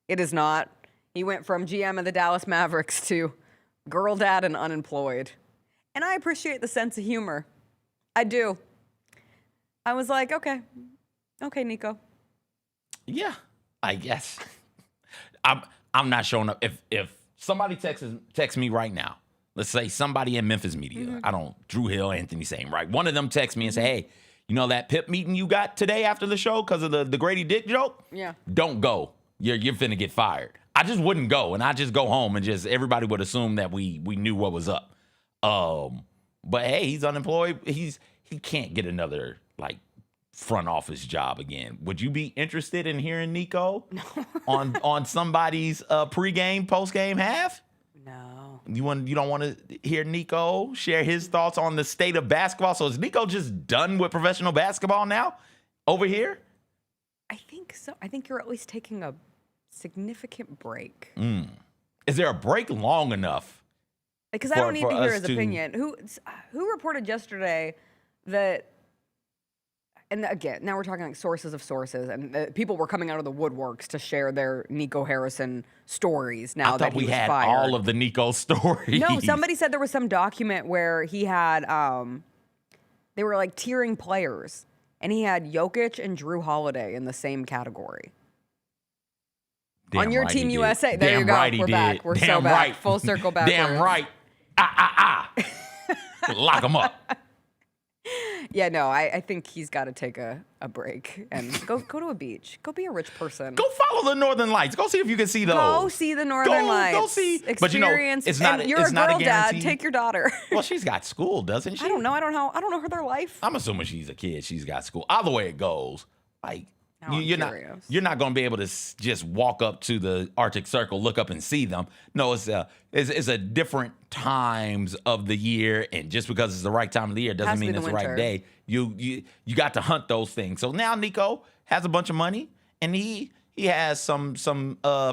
It is not. He went from GM of the Dallas Mavericks to girl dad and unemployed. And I appreciate the sense of humor. I do. I was like, okay, Nico. Yeah, I guess. I'm not showing up. If somebody texts me right now, let's say somebody in Memphis media, Drew Hill, Anthony Same, right? One of them texts me and say, hey, you know that PIP meeting you got today after the show because of the Grady Dick joke? Yeah. Don't go. You're finna get fired. I just wouldn't go, and I just go home and just everybody would assume that we knew what was up. But hey, he's unemployed. He can't get another front office job again. Would you be interested in hearing Nico on somebody's pregame, postgame half? No. You don't want to hear Nico share his thoughts on the state of basketball? So is Nico just done with professional basketball now over here? I think so. I think you're at least taking a significant break. Is there a break long enough? Because I don't need to hear his opinion. Who reported yesterday that, and again, now we're talking like sources of sources, and people were coming out of the woodworks to share their Nico Harrison stories now that he was fired. I thought we had all of the Nico stories. No, somebody said there was some document where he had, they were like tiering players, and he had Jokic and Drew Holiday in the same category. On your Team USA. There you go. We're back. We're so back. Full circle back. Damn right. Lock him up. Yeah, no, I think he's got to take a break and go to a beach. Go be a rich person. Go follow the Northern Lights. Go see if you can see those. Go see the Northern Lights. Go see. Experience. But you know, it's not. You're it's a not girl a guarantee. dad. Take your daughter. Well, she's got school, doesn't she? I don't know. I don't know her their life. I'm assuming she's a kid. She's got school. Either way it goes, you're not going to be able to just walk up to the Arctic Circle, look up and see them. No, it's a different times of the year, and just because it's the right time of the year doesn't mean it's the right day. You got to hunt those things. So now Nico has a bunch of money, and he has some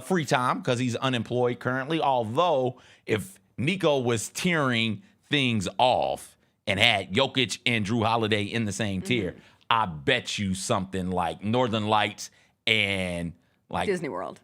free time because he's unemployed currently. Although if Nico was tearing things off and had Jokic and Drew Holiday in the same tier, I bet you something like Northern Lights and like Disney World.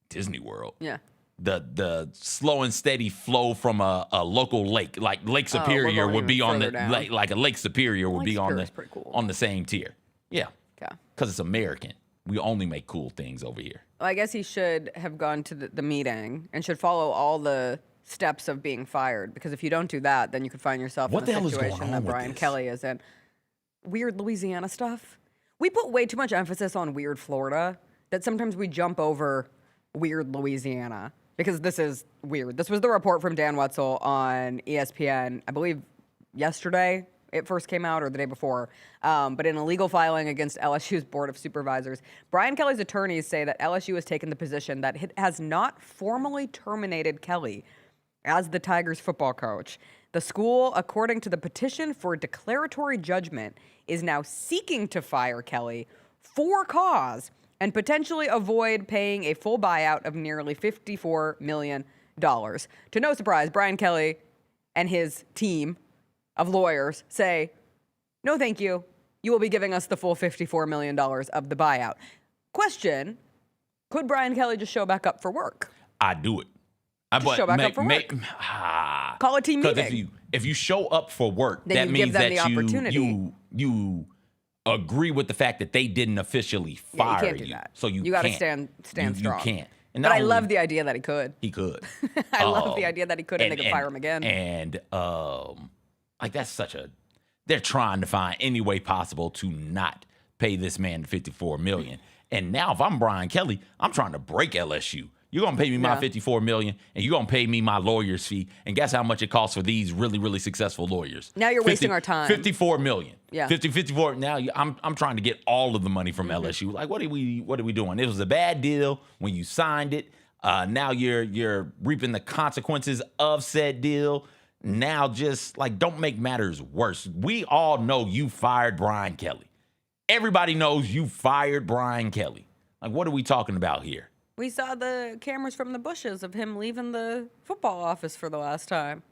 Disney World. Yeah. The slow and steady flow from a local lake, like Lake Superior would be on the like a Lake Superior would be on the same tier. Yeah. Okay. Because it's American. We only make cool things over here. Well, I guess he should have gone to the meeting and should follow all the steps of being fired, because if you don't do that, then you could find yourself in the situation that Brian Kelly is in. Weird Louisiana stuff. We put way too much emphasis on weird Florida that sometimes we jump over weird Louisiana, because this is weird. This was the report from Dan Wetzel on ESPN, I believe yesterday it first came out, or the day before. But in a legal filing against LSU's Board of Supervisors, Brian Kelly's attorneys say that LSU has taken the position that it has not formally terminated Kelly as the Tigers football coach. The school, according to the petition for declaratory judgment, is now seeking to fire Kelly for cause and potentially avoid paying a full buyout of nearly $54 million. To no surprise, Brian Kelly and his team of lawyers say, no, thank you. You will be giving us the full $54 million of the buyout. Question, could Brian Kelly just show back up for work? I'd do it. Just show back up for work. Call a team meeting. If you show up for work, then that means that you agree with the fact that they didn't officially fire you. Can't do that. So you got to can't. stand strong. You can't. And but I love the idea that he could. He could. I love the idea that he could, and they could fire him again. And that's they're trying to find any way possible to not pay this man $54 million. And now if I'm Brian Kelly, I'm trying to break LSU. You're going to pay me my $54 million, and you're going to pay me my lawyer's fee. And guess how much it costs for these really, really successful lawyers? Now you're wasting our time. $54 million. Yeah. 54. Now I'm trying to get all of the money from LSU. Like, what are we doing? It was a bad deal when you signed it. Now you're reaping the consequences of said deal. Now just, like, don't make matters worse. We all know you fired Brian Kelly. Everybody knows you fired Brian Kelly. Like, what are we talking about here? We saw the cameras from the bushes of him leaving the football office for the last time.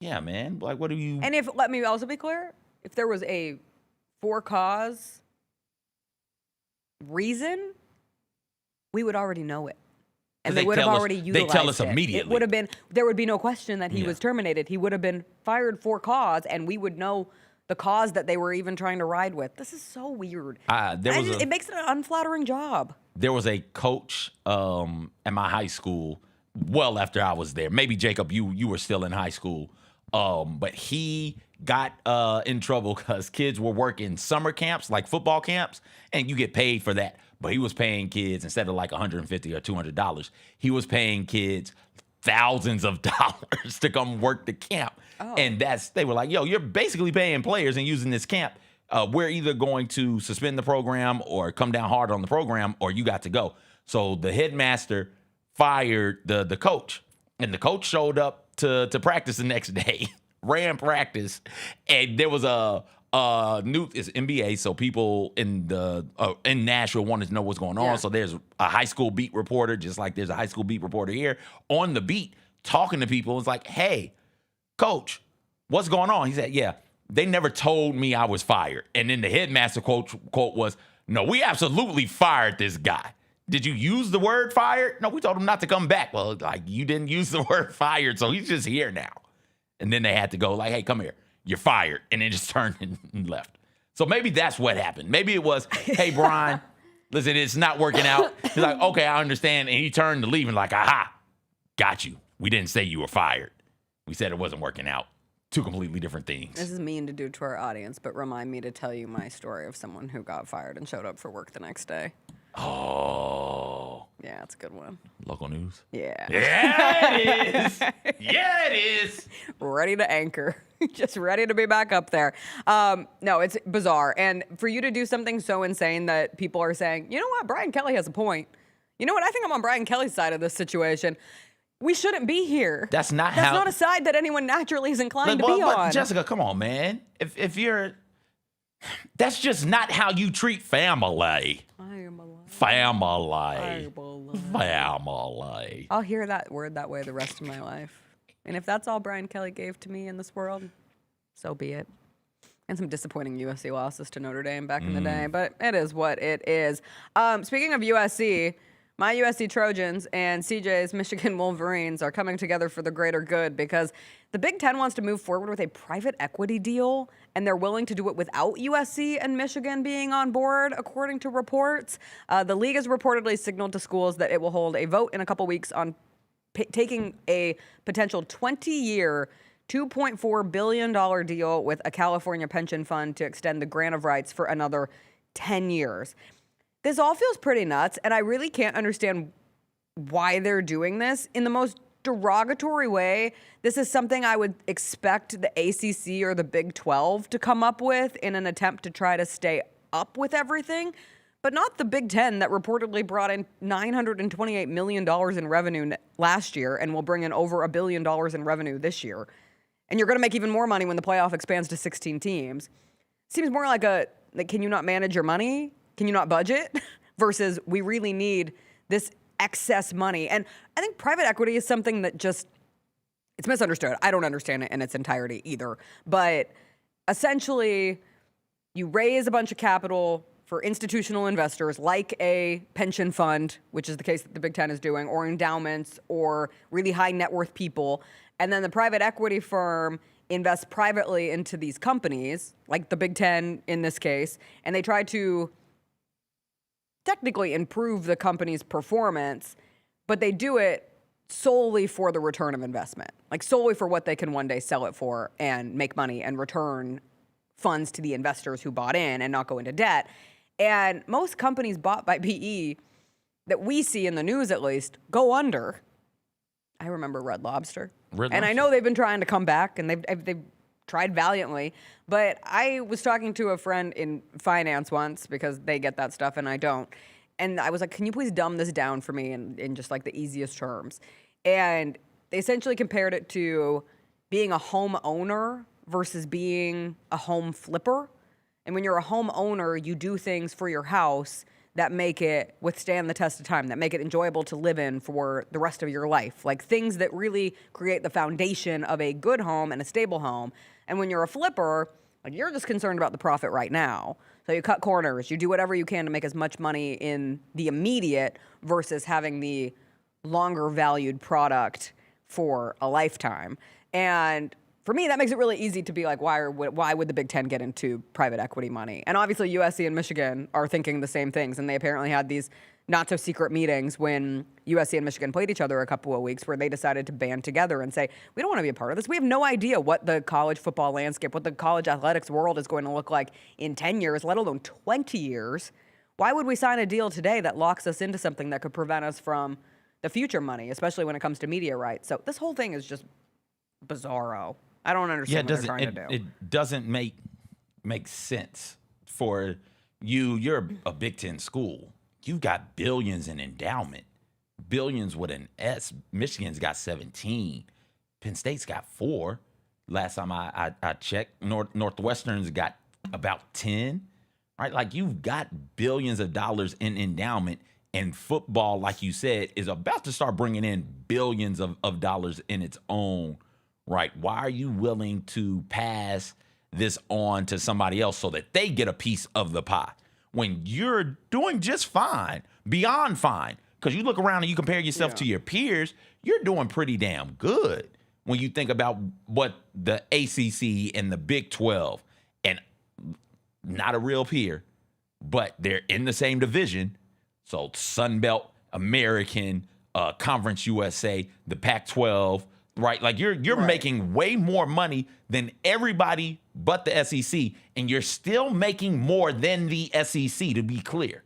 Yeah, man. Like, what do you... And let me also be clear, if there was a for-cause reason, we would already know it. And they would have already utilized it. They tell us immediately. It would have been, there would be no question that he was terminated. He would have been fired for cause, and we would know the cause that they were even trying to ride with. This is so weird. It makes it an unflattering job. There was a coach at my high school, well after I was there. Maybe, Jacob, you were still in high school. But he got in trouble because kids were working summer camps, like football camps, and you get paid for that. But he was paying kids, instead of like $150 or $200, he was paying kids thousands of dollars to come work the camp. Oh. And they were like, yo, you're basically paying players and using this camp. We're either going to suspend the program or come down hard on the program, or you got to go. So the headmaster fired the coach, and the coach showed up to practice the next day, ran practice, and there was it's NBA, so people in Nashville wanted to know what's going on. Yeah. So there's a high school beat reporter, just like there's a high school beat reporter here, on the beat talking to people. It's like, hey, coach, what's going on? He said, yeah, they never told me I was fired. And then the headmaster quote was, no, we absolutely fired this guy. Did you use the word fired? No, we told him not to come back. Well, like, you didn't use the word fired, so he's just here now. And then they had to go like, hey, come here. You're fired. And then just turned and left. So maybe that's what happened. Maybe it was, hey, Brian, listen, it's not working out. He's like, okay, I understand. And he turned to leave and like, aha, got you. We didn't say you were fired. We said it wasn't working out. Two completely different things. This is mean to do to our audience, but remind me to tell you my story of someone who got fired and showed up for work the next day. Oh. Yeah, it's a good one. Local news? Yeah. Yeah, it is. Yeah, it is. Ready to anchor. Just ready to be back up there. No, it's bizarre. And for you to do something so insane that people are saying, you know what, Brian Kelly has a point. You know what, I think I'm on Brian Kelly's side of this situation. We shouldn't be here. That's not a side that anyone naturally is inclined to be on. Jessica, come on, man. If you're... That's just not how you treat family. Family. I'll hear that word that way the rest of my life. And if that's all Brian Kelly gave to me in this world, so be it. And some disappointing USC losses to Notre Dame back in the day, but it is what it is. Speaking of USC, my USC Trojans and CJ's Michigan Wolverines are coming together for the greater good because the Big Ten wants to move forward with a private equity deal, and they're willing to do it without USC and Michigan being on board, according to reports. The league has reportedly signaled to schools that it will hold a vote in a couple weeks on taking a potential 20-year, $2.4 billion deal with a California pension fund to extend the grant of rights for another 10 years. This all feels pretty nuts, and I really can't understand why they're doing this. In the most derogatory way, this is something I would expect the ACC or the Big 12 to come up with in an attempt to try to stay up with everything, but not the Big 10 that reportedly brought in $928 million in revenue last year and will bring in over $1 billion in revenue this year. And you're going to make even more money when the playoff expands to 16 teams. Seems more like can you not manage your money? Can you not budget? Versus we really need this excess money. And I think private equity is something that it's misunderstood. I don't understand it in its entirety either. But essentially, you raise a bunch of capital for institutional investors like a pension fund, which is the case that the Big Ten is doing, or endowments, or really high net worth people. And then the private equity firm invests privately into these companies, like the Big Ten in this case, and they try to technically improve the company's performance, but they do it solely for the return of investment, like solely for what they can one day sell it for and make money and return funds to the investors who bought in and not go into debt. And most companies bought by PE that we see in the news, at least, go under. I remember Red Lobster. And I know they've been trying to come back, and they've tried valiantly. But I was talking to a friend in finance once, because they get that stuff and I don't. And I was like, can you please dumb this down for me in just like the easiest terms? And they essentially compared it to being a homeowner versus being a home flipper. And when you're a homeowner, you do things for your house that make it withstand the test of time, that make it enjoyable to live in for the rest of your life. Like things that really create the foundation of a good home and a stable home. And when you're a flipper, like you're just concerned about the profit right now. So you cut corners, you do whatever you can to make as much money in the immediate versus having the longer valued product for a lifetime. And for me, that makes it really easy to be like, why would the Big Ten get into private equity money? And obviously USC and Michigan are thinking the same things. And they apparently had these not so secret meetings when USC and Michigan played each other a couple of weeks where they decided to band together and say, we don't want to be a part of this. We have no idea what the college football landscape, what the college athletics world is going to look like in 10 years, let alone 20 years. Why would we sign a deal today that locks us into something that could prevent us from the future money, especially when it comes to media rights? So this whole thing is just bizarro. I don't understand what they're trying to do. It doesn't make sense for you. You're a Big Ten school. You've got billions in endowment, billions with an S. Michigan's got 17. Penn State's got 4. Last time I checked, Northwestern's got about 10. Right? Like you've got billions of dollars in endowment, and football, like you said, is about to start bringing in billions of dollars in its own. Right. Why are you willing to pass this on to somebody else so that they get a piece of the pie when you're doing just fine, beyond fine? Because you look around and you compare yourself to your peers, you're doing pretty damn good when you think about what the ACC and the Big 12, and not a real peer, but they're in the same division. So Sun Belt, American, Conference USA, the Pac-12. Right, like you're making way more money than everybody but the SEC, and you're still making more than the SEC, to be clear.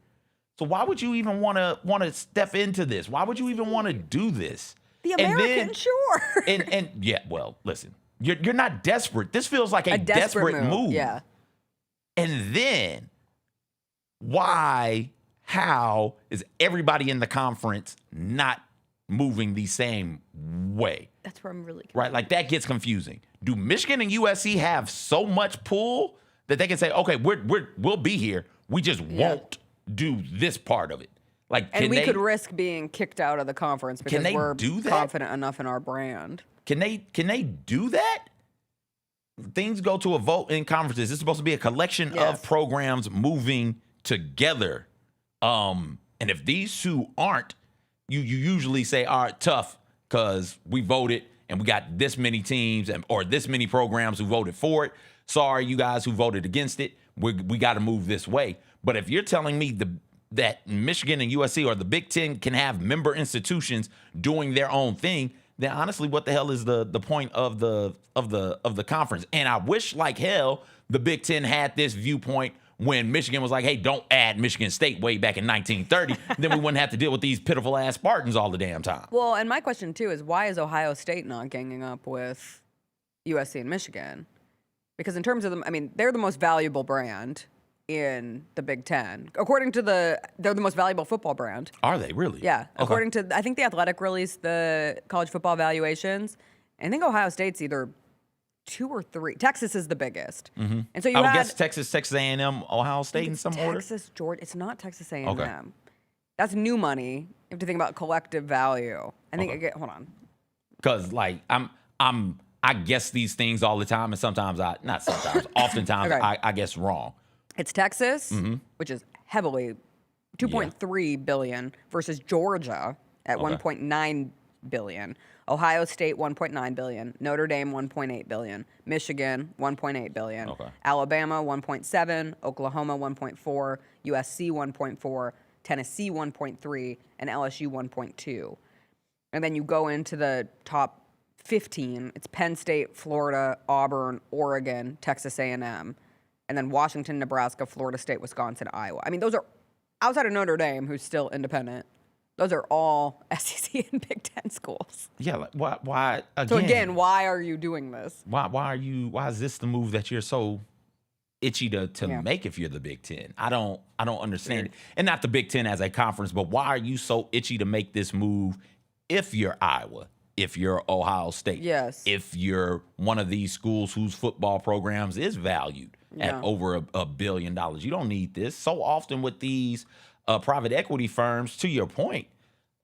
So why would you even want to step into this? Why would you even want to do this? The American, sure. and yeah, well, listen, you're not desperate. This feels like a desperate move. Yeah. And then how is everybody in the conference not moving the same way? That's where I'm really confused. Right, like that gets confusing. Do Michigan and USC have so much pull that they can say, okay, we'll be here. We just won't do this part of it. Like, and we could risk being kicked out of the conference because we're confident enough in our brand. Can they do that? Things go to a vote in conferences. It's supposed to be a collection of programs moving together. And if these two aren't, you usually say, all right, tough, because we voted and we got this many teams or this many programs who voted for it. Sorry, you guys who voted against it. We got to move this way. But if you're telling me that Michigan and USC or the Big Ten can have member institutions doing their own thing, then honestly, what the hell is the point of the conference? And I wish like hell the Big Ten had this viewpoint when Michigan was like, hey, don't add Michigan State way back in 1930, then we wouldn't have to deal with these pitiful ass Spartans all the damn time. Well, and my question too is why is Ohio State not ganging up with USC and Michigan? Because in terms of them, I mean, they're the most valuable brand in the Big Ten. According to they're the most valuable football brand. Are they really? Yeah. Okay. According to, I think The Athletic released the college football valuations. I think Ohio State's either 2 or 3. Texas is the biggest. Mm-hmm. And so you I would guess Texas A&M, Ohio State in some order? Texas, Georgia. It's not Texas A&M. Okay. That's new money. You have to think about collective value. I think, hold on. Because, like, I guess these things all the time, and sometimes oftentimes I guess wrong. It's Texas, which is heavily 2.3 billion versus Georgia at 1.9 billion. Ohio State, 1.9 billion. Notre Dame, 1.8 billion. Michigan, 1.8 billion. Okay. Alabama, 1.7. Oklahoma, 1.4. USC, 1.4. Tennessee, 1.3. And LSU, 1.2. And then you go into the top 15. It's Penn State, Florida, Auburn, Oregon, Texas A&M. and then Washington, Nebraska, Florida State, Wisconsin, Iowa. I mean, those are outside of Notre Dame, who's still independent. Those are all SEC and Big Ten schools. Yeah, like, why again? So again, why are you doing this? Why is this the move that you're so itchy to make if you're the Big Ten? I don't understand it. And not the Big Ten as a conference, but why are you so itchy to make this move if you're Iowa, if you're Ohio State, yes, if you're one of these schools whose football programs is valued at over $1 billion? You don't need this. So often with these private equity firms, to your point,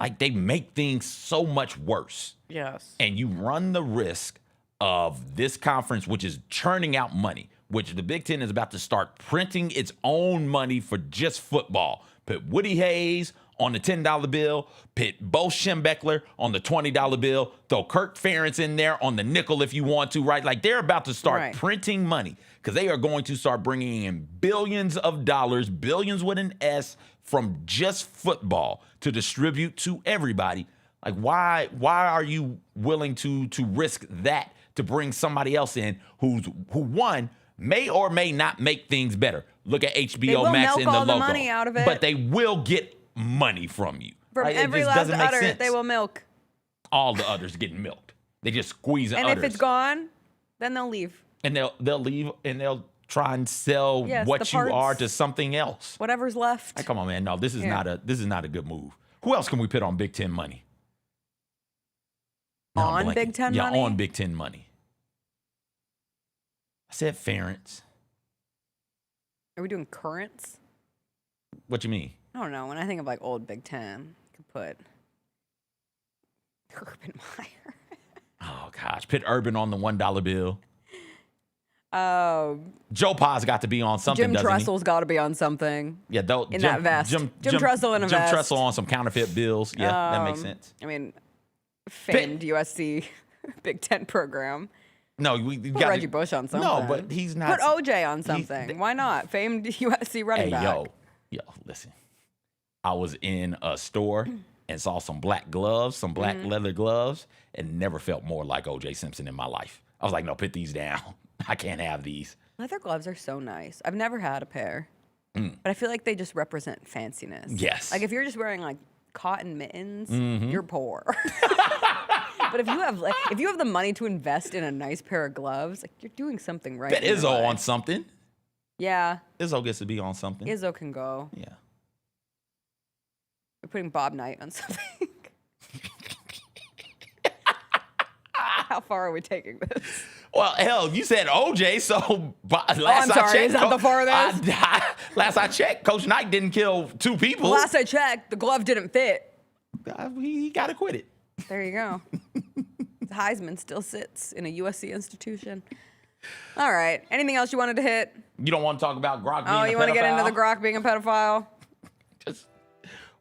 like they make things so much worse. Yes. And you run the risk of this conference, which is churning out money, which the Big Ten is about to start printing its own money for just football. Put Woody Hayes on the $10 bill, put Bo Schembechler on the $20 bill, throw Kirk Ferentz in there on the nickel if you want to, right? Like they're about to start printing money because they are going to start bringing in billions of dollars, billions with an S, from just football to distribute to everybody. Like why are you willing to risk that to bring somebody else in who one may or may not make things better? Look at HBO Max in the logo. The money out of it. But they will get money from you. From every last udder, they will milk. All the udders getting milked. They just squeeze the udders. And if it's gone, then they'll leave. And they'll leave and they'll try and sell what you are to something else. Whatever's left. Like, come on, man. No, this is not a good move. Who else can we put on Big Ten money? On Big Ten money? Yeah, on Big Ten money. I said Ferentz. Are we doing currents? What you mean? I don't know. When I think of like old Big Ten, I could put Urban Meyer. Oh gosh, put Urban on the $1 bill. Joe Pa's got to be on something. Jim Tressel's got to be on something. Yeah, in that vest. Jim Tressel in a vest. Jim Tressel on some counterfeit bills. Yeah, that makes sense. I mean, famed USC Big Ten program. No, we put Reggie Bush on something. No, but he's not. Put OJ on something. Why not? Famed USC running back. Yo, listen. I was in a store and saw some black gloves, some black leather gloves, and never felt more like OJ Simpson in my life. I was like, no, put these down. I can't have these. Leather gloves are so nice. I've never had a pair, but I feel like they just represent fanciness. Yes. Like if you're just wearing like cotton mittens, you're poor. But if you have the money to invest in a nice pair of gloves, like you're doing something right. Bet Izzo on something. Yeah. Izzo gets to be on something. Izzo can go. Yeah. We're putting Bob Knight on something. How far are we taking this? Well, hell, you said OJ, so last I checked, is that the farthest? Last I checked, Coach Knight didn't kill 2 people. Last I checked, the glove didn't fit. He got acquitted. There you go. Heisman still sits in a USC institution. All right. Anything else you wanted to hit? You don't want to talk about Grok being a pedophile? Oh, you want to get into the Grok being a pedophile?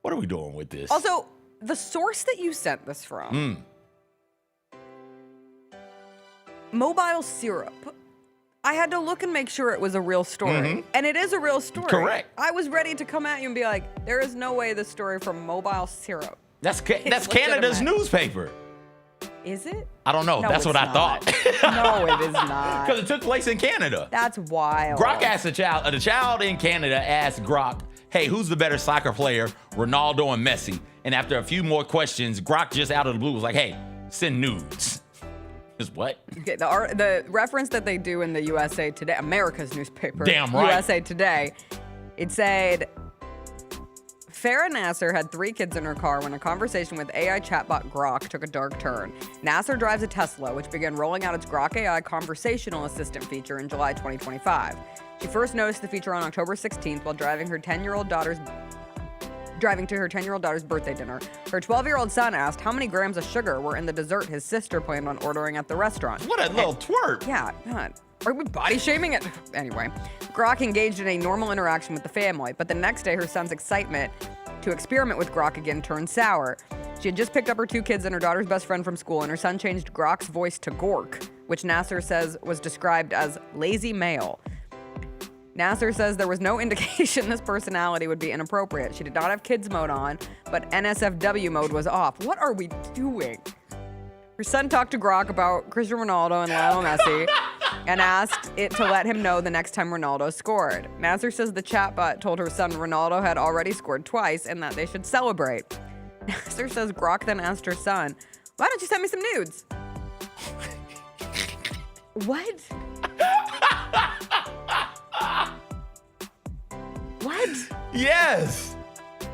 What are we doing with this? Also, the source that you sent this from, Mobile Syrup. I had to look and make sure it was a real story. And it is a real story. Correct. I was ready to come at you and be like, there is no way this story from Mobile Syrup. That's Canada's newspaper. Is it? I don't know. No, That's what I thought. No, it is not. Because it took place in Canada. That's wild. Grok asked the child in Canada asked Grok, hey, who's the better soccer player, Ronaldo and Messi? And after a few more questions, Grok just out of the blue was like, hey, send nudes. Is what? Okay, the reference that they do in the USA Today, America's newspaper, damn right. USA Today, it said, Farah Nasser had 3 kids in her car when a conversation with AI chatbot Grok took a dark turn. Nasser drives a Tesla, which began rolling out its Grok AI conversational assistant feature in July 2025. She first noticed the feature on October 16th while driving to her 10-year-old daughter's birthday dinner. Her 12-year-old son asked how many grams of sugar were in the dessert his sister planned on ordering at the restaurant. What a little twerp. Yeah, God. Are we body shaming it? Anyway, Grok engaged in a normal interaction with the family, but the next day her son's excitement to experiment with Grok again turned sour. She had just picked up her 2 kids and her daughter's best friend from school, and her son changed Grok's voice to Gork, which Nasser says was described as lazy male. Nasser says there was no indication this personality would be inappropriate. She did not have kids mode on, but NSFW mode was off. What are we doing? Her son talked to Grok about Cristiano Ronaldo and Lionel Messi. and asked it to let him know the next time Ronaldo scored. Nazar says the chatbot told her son Ronaldo had already scored twice and that they should celebrate. Nazar says Grok then asked her son, why don't you send me some nudes? What? What? Yes.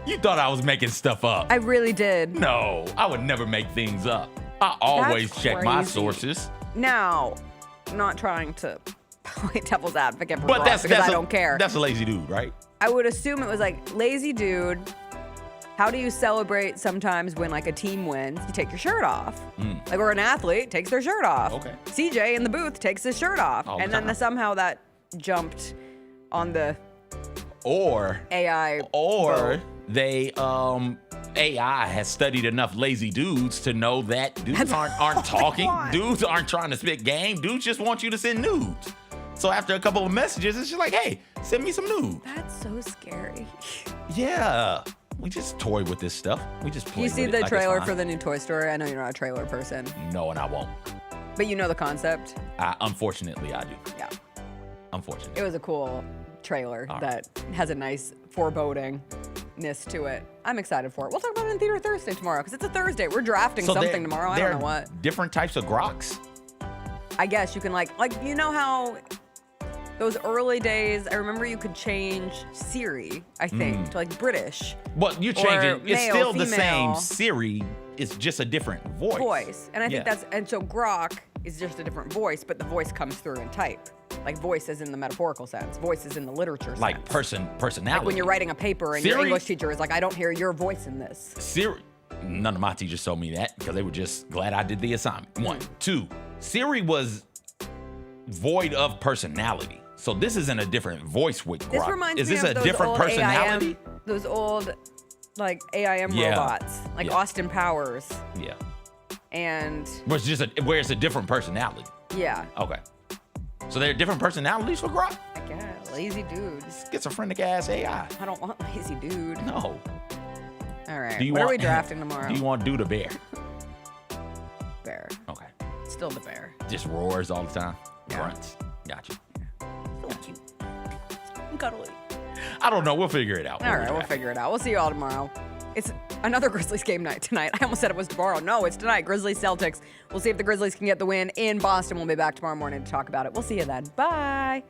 You thought I was making stuff up. I really did. No, I would never make things up. I always check my sources. Now, not trying to play devil's advocate for But Grok that's because I a- don't care. That's a lazy dude, right? I would assume it was like, lazy dude, how do you celebrate sometimes when like a team wins? You take your shirt off. Like, or an athlete takes their shirt off. Okay. CJ in the booth takes his shirt off. All And the then time. somehow that jumped on the Or AI. Or they AI has studied enough lazy dudes to know that dudes aren't talking. Dudes aren't trying to spit game. Dudes just want you to send nudes. So after a couple of messages, it's just like, hey, send me some nudes. That's so scary. Yeah. We just toy with this stuff. We just play You see with the it like it's trailer fine. for the new Toy Story? I know you're not a trailer person, No, and I won't. but you know the concept. Unfortunately, I do. Yeah. Unfortunately. It was a cool trailer All that has a nice forebodingness to it. I'm excited for it. We'll talk about it in Theater Thursday tomorrow because it's a Thursday. We're drafting So something there- tomorrow. I there don't know are what. Different types of Groks. I guess you can like you know how those early days, I remember you could change Siri, I think, to like British. Well, you change Or it. It's male, still the female. same Siri. It's just a different voice. And I think Yeah. and so Grok is just a different voice, but the voice comes through in type. Like voice is in the metaphorical sense, voice is in the literature like sense. personality. Like when you're writing a paper and your Siri- English teacher is like, I don't hear your voice in this. Siri. None of my teachers told me that because they were just glad I did the assignment. 1, 2. Siri was void of personality. So this isn't a different voice with Grok. This reminds Is me this of a those different old personality? AIM, those old like AIM Yeah. robots, like Yeah. Austin Powers. Yeah. And Where it's a different personality. yeah, Okay. So there are different personalities for Grok? I guess. Lazy dudes. Schizophrenic ass AI. I don't want lazy dude. No. All right. Do you What are want- we drafting tomorrow? Do you want Dude or Bear? Bear. Okay. Still the bear. Just roars all the time. Yeah. Grunts. Gotcha. Cuddly. I don't know. We'll figure it out. All right, we'll figure it out. We'll see you all tomorrow. It's another Grizzlies game night tonight. I almost said it was tomorrow. No, it's tonight. Grizzlies Celtics. We'll see if the Grizzlies can get the win in Boston. We'll be back tomorrow morning to talk about it. We'll see you then. Bye.